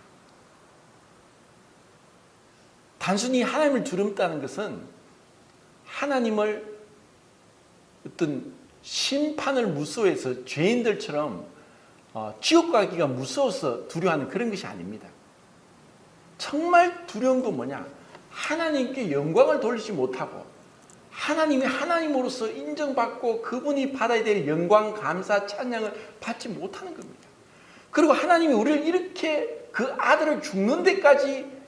단순히 하나님을 두렵다는 것은 하나님을 어떤 심판을 무서워해서 죄인들처럼 지옥 가기가 무서워서 두려워하는 그런 것이 아닙니다. 정말 두려운 건 뭐냐? 하나님께 영광을 돌리지 못하고 하나님이 하나님으로서 인정받고 그분이 받아야 될 영광, 감사, 찬양을 받지 못하는 겁니다. 그리고 하나님이 우리를 이렇게 그 아들을 죽는 데까지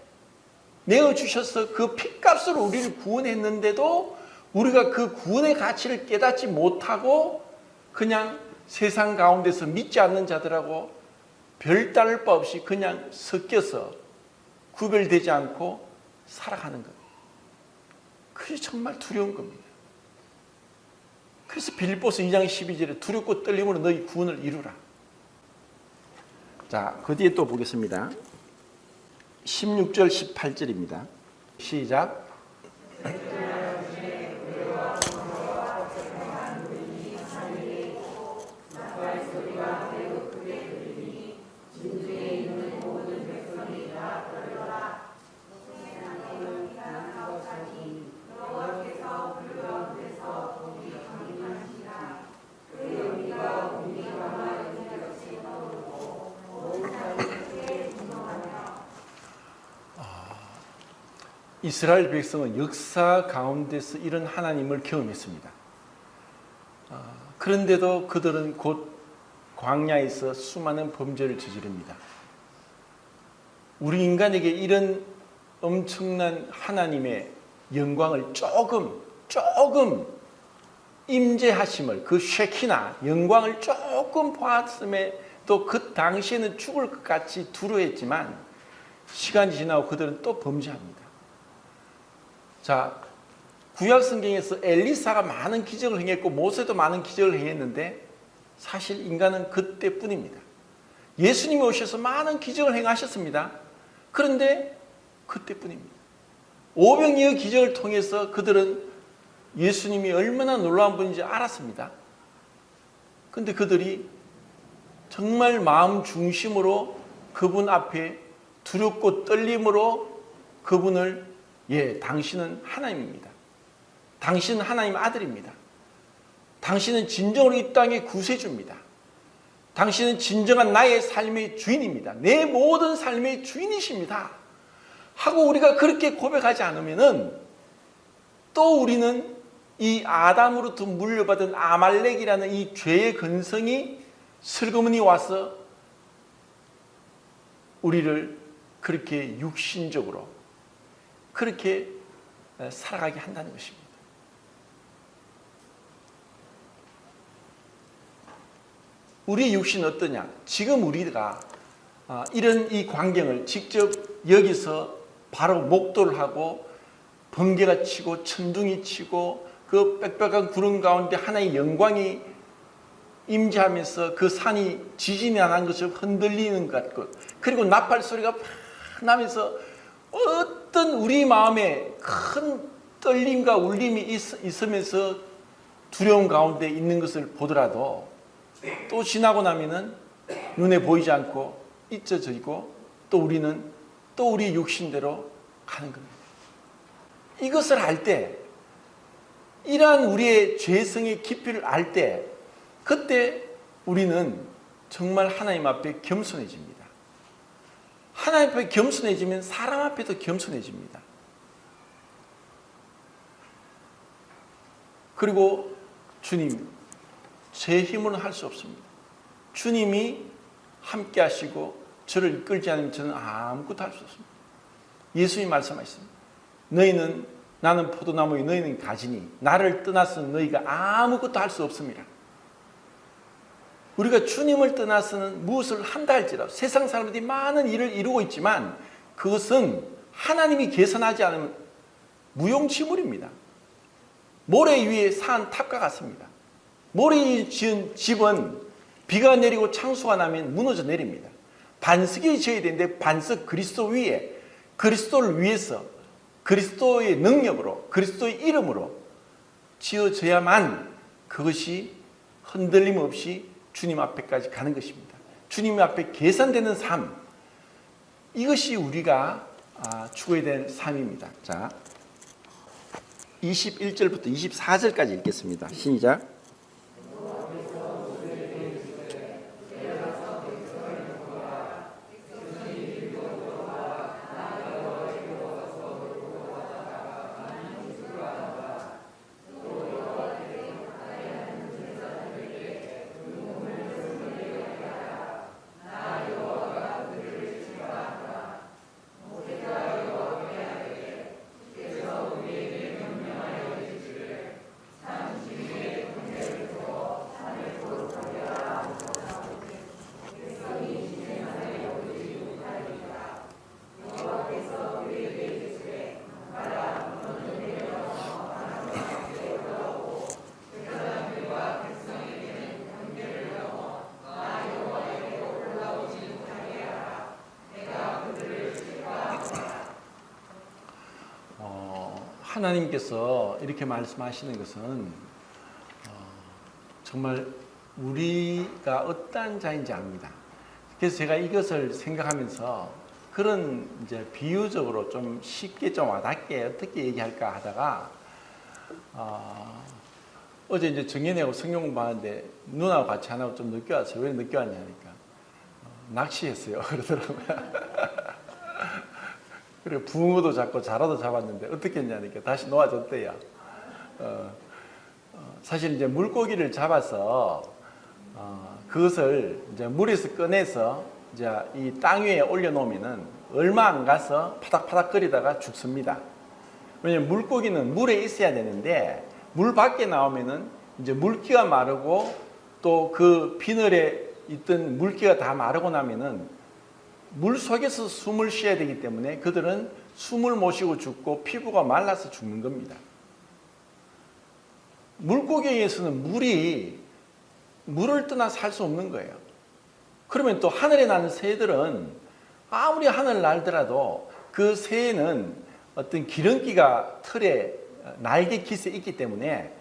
내어주셔서 그 핏값으로 우리를 구원했는데도 우리가 그 구원의 가치를 깨닫지 못하고 그냥 세상 가운데서 믿지 않는 자들하고 별 다를 바 없이 그냥 섞여서 구별되지 않고 살아가는 것. 그게 정말 두려운 겁니다. 그래서 빌립보서 2장 12절에 두렵고 떨림으로 너희 구원을 이루라. 자, 그 뒤에 또 보겠습니다. 16절 18절입니다. 시작. 이스라엘 백성은 역사 가운데서 이런 하나님을 경험했습니다. 그런데도 그들은 곧 광야에서 수많은 범죄를 저지릅니다. 우리 인간에게 이런 엄청난 하나님의 영광을 조금 임재하심을, 그 쉐키나 영광을 조금 보았음에 또 그 당시에는 죽을 것 같이 두려워했지만 시간이 지나고 그들은 또 범죄합니다. 자, 구약 성경에서 엘리사가 많은 기적을 행했고 모세도 많은 기적을 행했는데 사실 인간은 그때뿐입니다. 예수님이 오셔서 많은 기적을 행하셨습니다. 그런데 그때뿐입니다. 오병이어 기적을 통해서 그들은 예수님이 얼마나 놀라운 분인지 알았습니다. 그런데 그들이 정말 마음 중심으로 그분 앞에 두렵고 떨림으로 그분을 당신은 하나님입니다. 당신은 하나님의 아들입니다. 당신은 진정으로 이 땅의 구세주입니다. 당신은 진정한 나의 삶의 주인입니다. 내 모든 삶의 주인이십니다. 하고 우리가 그렇게 고백하지 않으면은 또 우리는 이 아담으로부터 물려받은 아말렉이라는 이 죄의 근성이 슬그머니 와서 우리를 그렇게 육신적으로 그렇게 살아가게 한다는 것입니다. 우리의 육신은 어떠냐? 지금 우리가 이런 이 광경을 직접 여기서 바로 목도를 하고 번개가 치고 천둥이 치고 그 빽빽한 구름 가운데 하나의 영광이 임재하면서 그 산이 지진이 난 것처럼 흔들리는 것 같고 그리고 나팔 소리가 팍 나면서 어떤 우리 마음에 큰 떨림과 울림이 있으면서 두려움 가운데 있는 것을 보더라도 또 지나고 나면은 눈에 보이지 않고 잊혀지고 또 우리는 또 우리 육신대로 가는 겁니다. 이것을 알 때, 이러한 우리의 죄성의 깊이를 알 때, 그때 우리는 정말 하나님 앞에 겸손해집니다. 하나님 앞에 겸손해지면 사람 앞에도 겸손해집니다. 그리고 주님, 제 힘으로는 할 수 없습니다. 주님이 함께 하시고 저를 이끌지 않으면 저는 아무것도 할 수 없습니다. 예수님이 말씀하셨습니다. 너희는, 나는 포도나무에 너희는 가지니 나를 떠나서는 너희가 아무것도 할 수 없습니다. 우리가 주님을 떠나서는 무엇을 한다 할지라도 세상 사람들이 많은 일을 이루고 있지만 그것은 하나님이 계산하지 않으면 무용지물입니다. 모래 위에 산 탑과 같습니다. 모래 위에 지은 집은 비가 내리고 창수가 나면 무너져 내립니다. 반석이 지어야 되는데 반석 그리스도 위에, 그리스도를 위해서 그리스도의 능력으로, 그리스도의 이름으로 지어져야만 그것이 흔들림 없이 주님 앞에까지 가는 것입니다. 주님 앞에 계산되는 삶, 이것이 우리가 추구해야 되는 삶입니다. 자, 21절부터 24절까지 읽겠습니다. 시작. 하나님께서 이렇게 말씀하시는 것은 정말 우리가 어떠한 자인지 압니다. 그래서 제가 이것을 생각하면서 그런 이제 비유적으로 좀 쉽게 좀 와닿게 어떻게 얘기할까 하다가 어제 이제 정연이하고 성경 공부하는데 누나하고 같이 하나고 좀 늦게 왔어요. 왜 늦게 왔냐니까 낚시했어요. 그러더라고요. 그리고 붕어도 잡고 자라도 잡았는데 어떻게 했냐니까 다시 놓아줬대요. 사실 이제 물고기를 잡아서 그것을 이제 물에서 꺼내서 이제 이 땅 위에 올려놓으면은 얼마 안 가서 파닥파닥거리다가 죽습니다. 왜냐면 물고기는 물에 있어야 되는데 물 밖에 나오면은 이제 물기가 마르고 또 그 비늘에 있던 물기가 다 마르고 나면은 물 속에서 숨을 쉬어야 되기 때문에 그들은 숨을 못 쉬고 죽고 피부가 말라서 죽는 겁니다. 물고기에서는 물을 떠나 살 수 없는 거예요. 그러면 또 하늘에 나는 새들은 아무리 하늘 날더라도 그 새에는 어떤 기름기가 털에 날개 깃에 있기 때문에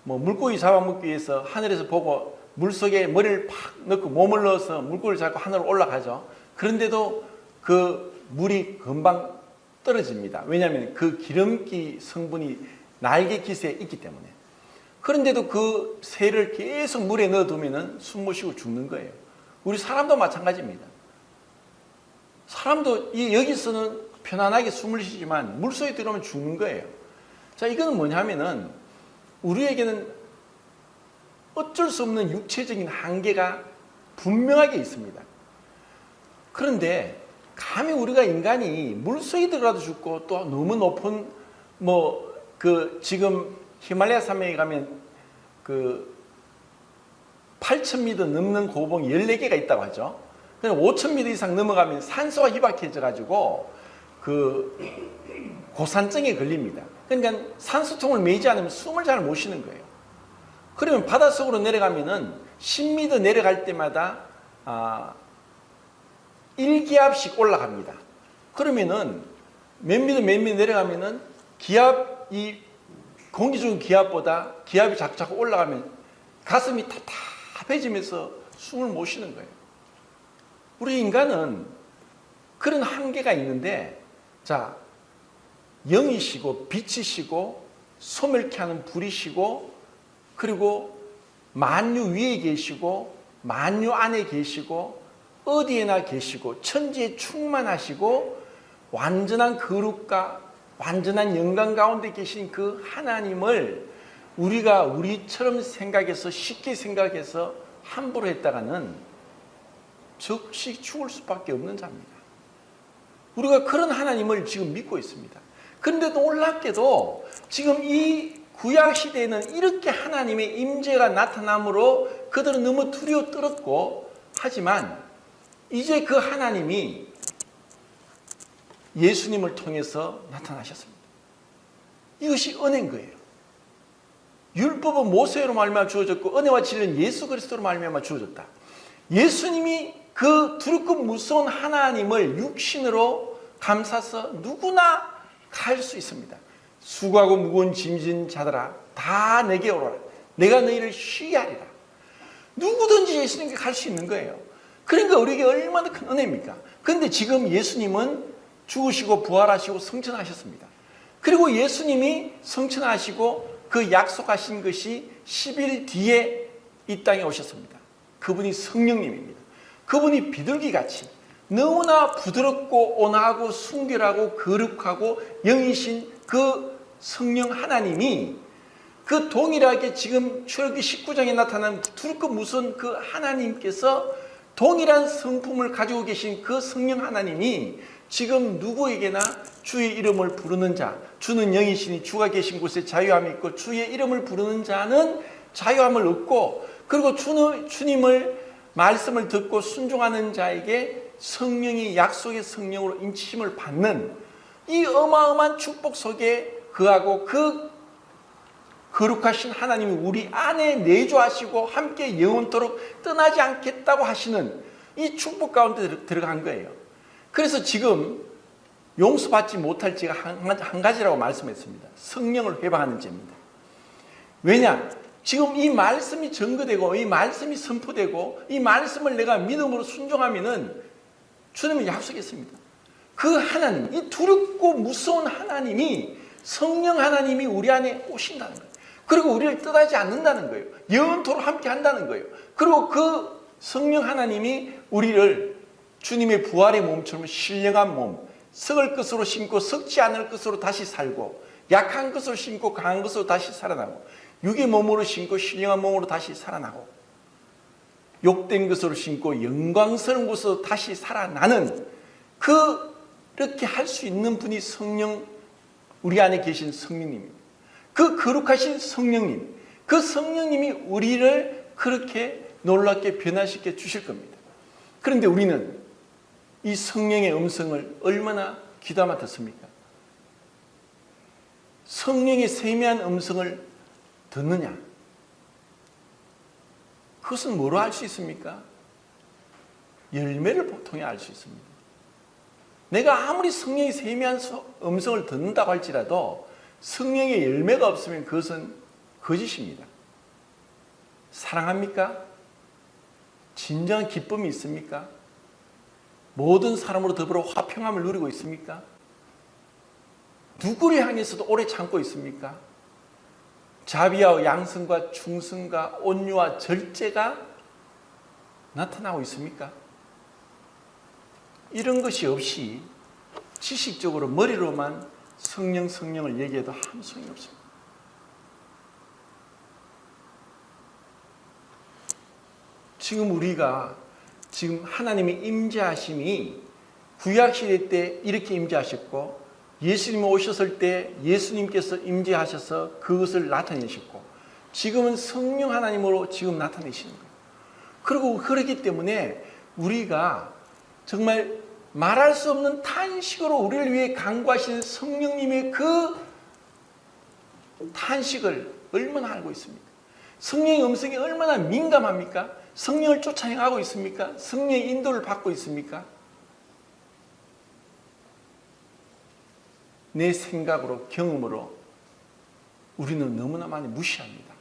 뭐 물고기 잡아먹기 위해서 하늘에서 보고 물속에 머리를 팍 넣고 몸을 넣어서 물고기를 잡고 하늘로 올라가죠. 그런데도 그 물이 금방 떨어집니다. 왜냐하면 그 기름기 성분이 날개 깃에 있기 때문에. 그런데도 그 새를 계속 물에 넣어두면 숨 못 쉬고 죽는 거예요. 우리 사람도 마찬가지입니다. 사람도 여기서는 편안하게 숨을 쉬지만 물속에 들어오면 죽는 거예요. 자, 이거는 뭐냐면은 우리에게는 어쩔 수 없는 육체적인 한계가 분명하게 있습니다. 그런데 감히 우리가 인간이 물속에 들어가도 죽고 또 너무 높은 지금 히말라야 산맥에 가면 8,000m 넘는 고봉이 14개가 있다고 하죠. 5,000m 이상 넘어가면 산소가 희박해져 가지고 고산증에 걸립니다. 그러니까 산소통을 매이지 않으면 숨을 잘 못 쉬는 거예요. 그러면 바닷속으로 내려가면은 10m 내려갈 때마다 1기압씩 올라갑니다. 그러면은 몇 미터 내려가면은 이 공기 중 기압보다 기압이 자꾸 올라가면 가슴이 답답해지면서 숨을 못 쉬는 거예요. 우리 인간은 그런 한계가 있는데, 자, 영이시고 빛이시고 소멸케 하는 불이시고 그리고 만유 위에 계시고 만유 안에 계시고 어디에나 계시고 천지에 충만하시고 완전한 거룩과 완전한 영광 가운데 계신 그 하나님을 우리가 우리처럼 생각해서 쉽게 생각해서 함부로 했다가는 즉시 죽을 수밖에 없는 자입니다. 우리가 그런 하나님을 지금 믿고 있습니다. 그런데 놀랍게도 지금 이 구약 시대에는 이렇게 하나님의 임재가 나타남으로 그들은 너무 두려워 떨었고, 하지만 이제 그 하나님이 예수님을 통해서 나타나셨습니다. 이것이 은혜인 거예요. 율법은 모세로 말미암아 주어졌고 은혜와 진리는 예수 그리스도로 말미암아 주어졌다. 예수님이 그 두렵고 무서운 하나님을 육신으로 감싸서 누구나 갈 수 있습니다. 수고하고 무거운 짐진 자들아 다 내게 오라. 내가 너희를 쉬게 하리라. 누구든지 예수님께 갈 수 있는 거예요. 그러니까 우리에게 얼마나 큰 은혜입니까? 그런데 지금 예수님은 죽으시고 부활하시고 성천하셨습니다. 그리고 예수님이 성천하시고 그 약속하신 것이 10일 뒤에 이 땅에 오셨습니다. 그분이 성령님입니다. 그분이 비둘기같이 너무나 부드럽고 온화하고 순결하고 거룩하고 영이신 그 성령 하나님이 그 동일하게 지금 출애굽기 19장에 나타난 두렵고 무서운 그 하나님께서 동일한 성품을 가지고 계신 그 성령 하나님이 지금 누구에게나 주의 이름을 부르는 자, 주는 영이시니 주가 계신 곳에 자유함이 있고 주의 이름을 부르는 자는 자유함을 얻고, 그리고 주님을 말씀을 듣고 순종하는 자에게 성령이 약속의 성령으로 인치심을 받는 이 어마어마한 축복 속에 거하고 그 거룩하신 하나님이 우리 안에 내주하시고 함께 영원토록 떠나지 않겠다고 하시는 이 축복 가운데 들어간 거예요. 그래서 지금 용서받지 못할 죄가 한 가지라고 말씀했습니다. 성령을 회방하는 죄입니다. 왜냐? 지금 이 말씀이 증거되고 이 말씀이 선포되고 이 말씀을 내가 믿음으로 순종하면은 주님은 약속했습니다. 그 하나님, 이 두렵고 무서운 하나님이 성령 하나님이 우리 안에 오신다는 거예요. 그리고 우리를 떠나지 않는다는 거예요. 영원토록 함께 한다는 거예요. 그리고 그 성령 하나님이 우리를 주님의 부활의 몸처럼 신령한 몸, 썩을 것으로 심고 썩지 않을 것으로 다시 살고, 약한 것으로 심고 강한 것으로 다시 살아나고, 육의 몸으로 심고 신령한 몸으로 다시 살아나고, 욕된 것으로 심고 영광스러운 것으로 다시 살아나는, 그렇게 할 수 있는 분이 성령, 우리 안에 계신 성령님입니다. 그 거룩하신 성령님, 그 성령님이 우리를 그렇게 놀랍게 변화시켜 주실 겁니다. 그런데 우리는 이 성령의 음성을 얼마나 귀담아 듣습니까? 성령의 세미한 음성을 듣느냐? 그것은 뭐로 알 수 있습니까? 열매를 통해 알 수 있습니다. 내가 아무리 성령의 세미한 음성을 듣는다고 할지라도 성령의 열매가 없으면 그것은 거짓입니다. 사랑합니까? 진정한 기쁨이 있습니까? 모든 사람으로 더불어 화평함을 누리고 있습니까? 누구를 향해서도 오래 참고 있습니까? 자비와 양성과 충성과 온유와 절제가 나타나고 있습니까? 이런 것이 없이 지식적으로 머리로만 성령을 얘기해도 아무 소용이 없습니다. 지금 우리가 지금 하나님의 임재하심이 구약시대 때 이렇게 임재하셨고, 예수님이 오셨을 때 예수님께서 임재하셔서 그것을 나타내셨고, 지금은 성령 하나님으로 지금 나타내시는 거예요. 그리고 그렇기 때문에 우리가 정말 말할 수 없는 탄식으로 우리를 위해 간구하시는 성령님의 그 탄식을 얼마나 알고 있습니까? 성령의 음성이 얼마나 민감합니까? 성령을 쫓아행하고 있습니까? 성령의 인도를 받고 있습니까? 내 생각으로, 경험으로 우리는 너무나 많이 무시합니다.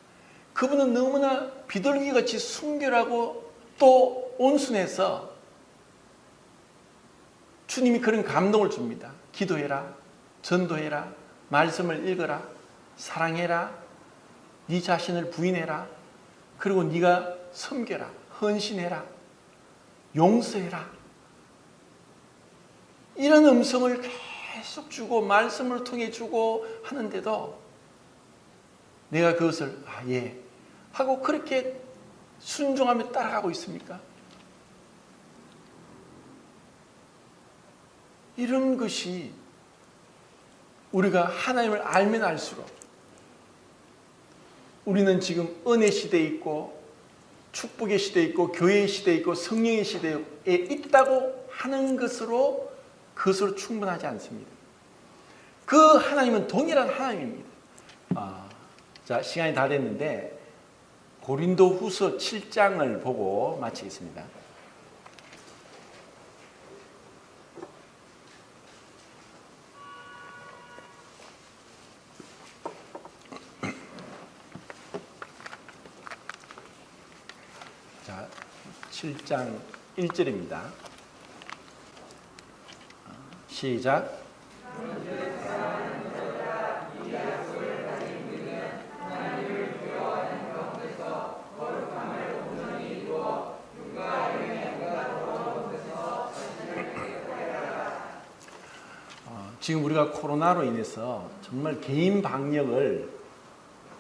그분은 너무나 비둘기같이 순결하고 또 온순해서 주님이 그런 감동을 줍니다. 기도해라, 전도해라, 말씀을 읽어라, 사랑해라, 네 자신을 부인해라, 그리고 네가 섬겨라, 헌신해라, 용서해라. 이런 음성을 계속 주고 말씀을 통해 주고 하는데도 내가 그것을 예 하고 그렇게 순종하며 따라가고 있습니까? 이런 것이 우리가 하나님을 알면 알수록 우리는 지금 은혜 시대에 있고 축복의 시대에 있고 교회의 시대에 있고 성령의 시대에 있다고 하는 것으로 그것으로 충분하지 않습니다. 그 하나님은 동일한 하나님입니다. 자, 시간이 다 됐는데 고린도후서 7장을 보고 마치겠습니다. 자, 7장 1절입니다. 시작. 지금 우리가 코로나로 인해서 정말 개인 방역을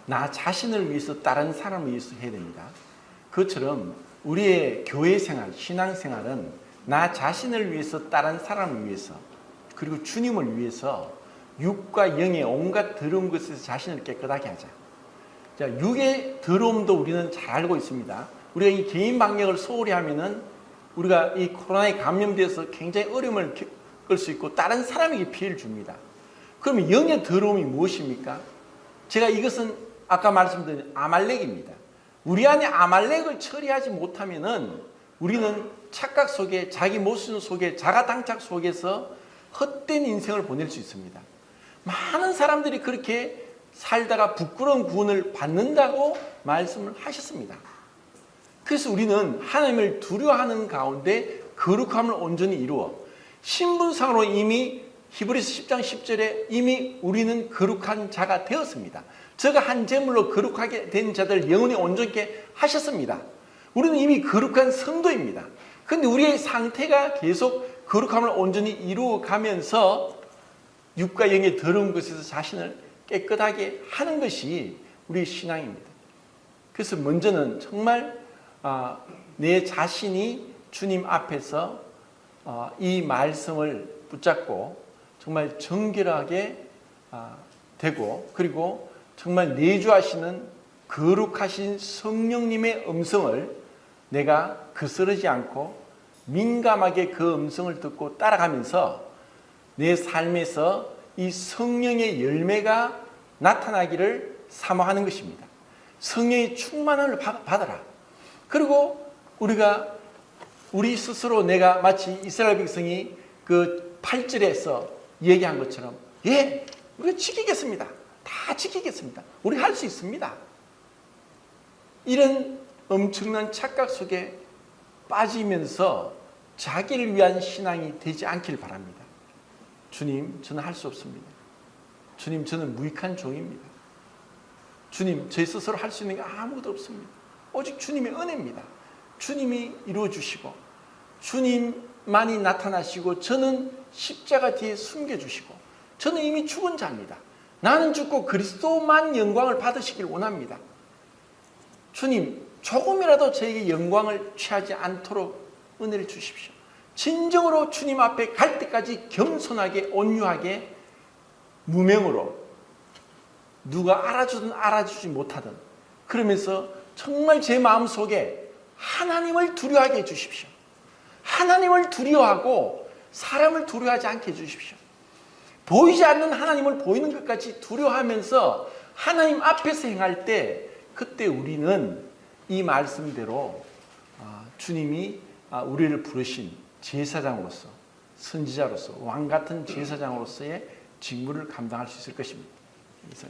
나 자신을 위해서 다른 사람을 위해서 해야 됩니다. 그것처럼 우리의 교회 생활, 신앙 생활은 나 자신을 위해서 다른 사람을 위해서 그리고 주님을 위해서 육과 영의 온갖 더러운 것에서 자신을 깨끗하게 하자. 자, 육의 더러움도 우리는 잘 알고 있습니다. 우리가 이 개인 방역을 소홀히 하면은 우리가 이 코로나에 감염돼서 굉장히 어려움을 겪을 수 있고 다른 사람에게 피해를 줍니다. 그러면 영의 더러움이 무엇입니까? 제가 이것은 아까 말씀드린 아말렉입니다. 우리 안에 아말렉을 처리하지 못하면은 우리는 착각 속에 자기 모순 속에 자가당착 속에서 헛된 인생을 보낼 수 있습니다. 많은 사람들이 그렇게 살다가 부끄러운 구원을 받는다고 말씀을 하셨습니다. 그래서 우리는 하나님을 두려워하는 가운데 거룩함을 온전히 이루어 신분상으로 이미 히브리서 10장 10절에 이미 우리는 거룩한 자가 되었습니다. 저가 한 제물로 거룩하게 된 자들 영원히 온전케 하셨습니다. 우리는 이미 거룩한 성도입니다. 그런데 우리의 상태가 계속 거룩함을 온전히 이루어가면서 육과 영의 더러운 것에서 자신을 깨끗하게 하는 것이 우리의 신앙입니다. 그래서 먼저는 정말 내 자신이 주님 앞에서 이 말씀을 붙잡고 정말 정결하게 되고 그리고 정말 내주하시는 거룩하신 성령님의 음성을 내가 거스르지 않고 민감하게 그 음성을 듣고 따라가면서 내 삶에서 이 성령의 열매가 나타나기를 사모하는 것입니다. 성령의 충만함을 받아라. 그리고 우리가 우리 스스로 내가 마치 이스라엘 백성이 그 8절에서 얘기한 것처럼 예, 우리가 지키겠습니다. 다 지키겠습니다. 우리 할 수 있습니다. 이런 엄청난 착각 속에 빠지면서 자기를 위한 신앙이 되지 않길 바랍니다. 주님, 저는 할 수 없습니다. 주님, 저는 무익한 종입니다. 주님, 제 스스로 할 수 있는 게 아무것도 없습니다. 오직 주님의 은혜입니다. 주님이 이루어 주시고 주님만이 나타나시고 저는 십자가 뒤에 숨겨주시고 저는 이미 죽은 자입니다. 나는 죽고 그리스도만 영광을 받으시길 원합니다. 주님, 조금이라도 저에게 영광을 취하지 않도록 은혜를 주십시오. 진정으로 주님 앞에 갈 때까지 겸손하게 온유하게 무명으로 누가 알아주든 알아주지 못하든 그러면서 정말 제 마음속에 하나님을 두려워하게 해주십시오. 하나님을 두려워하고 사람을 두려워하지 않게 해주십시오. 보이지 않는 하나님을 보이는 것까지 두려워하면서 하나님 앞에서 행할 때 그때 우리는 이 말씀대로 주님이 우리를 부르신 제사장으로서 선지자로서 왕같은 제사장으로서의 직무를 감당할 수 있을 것입니다. 이상.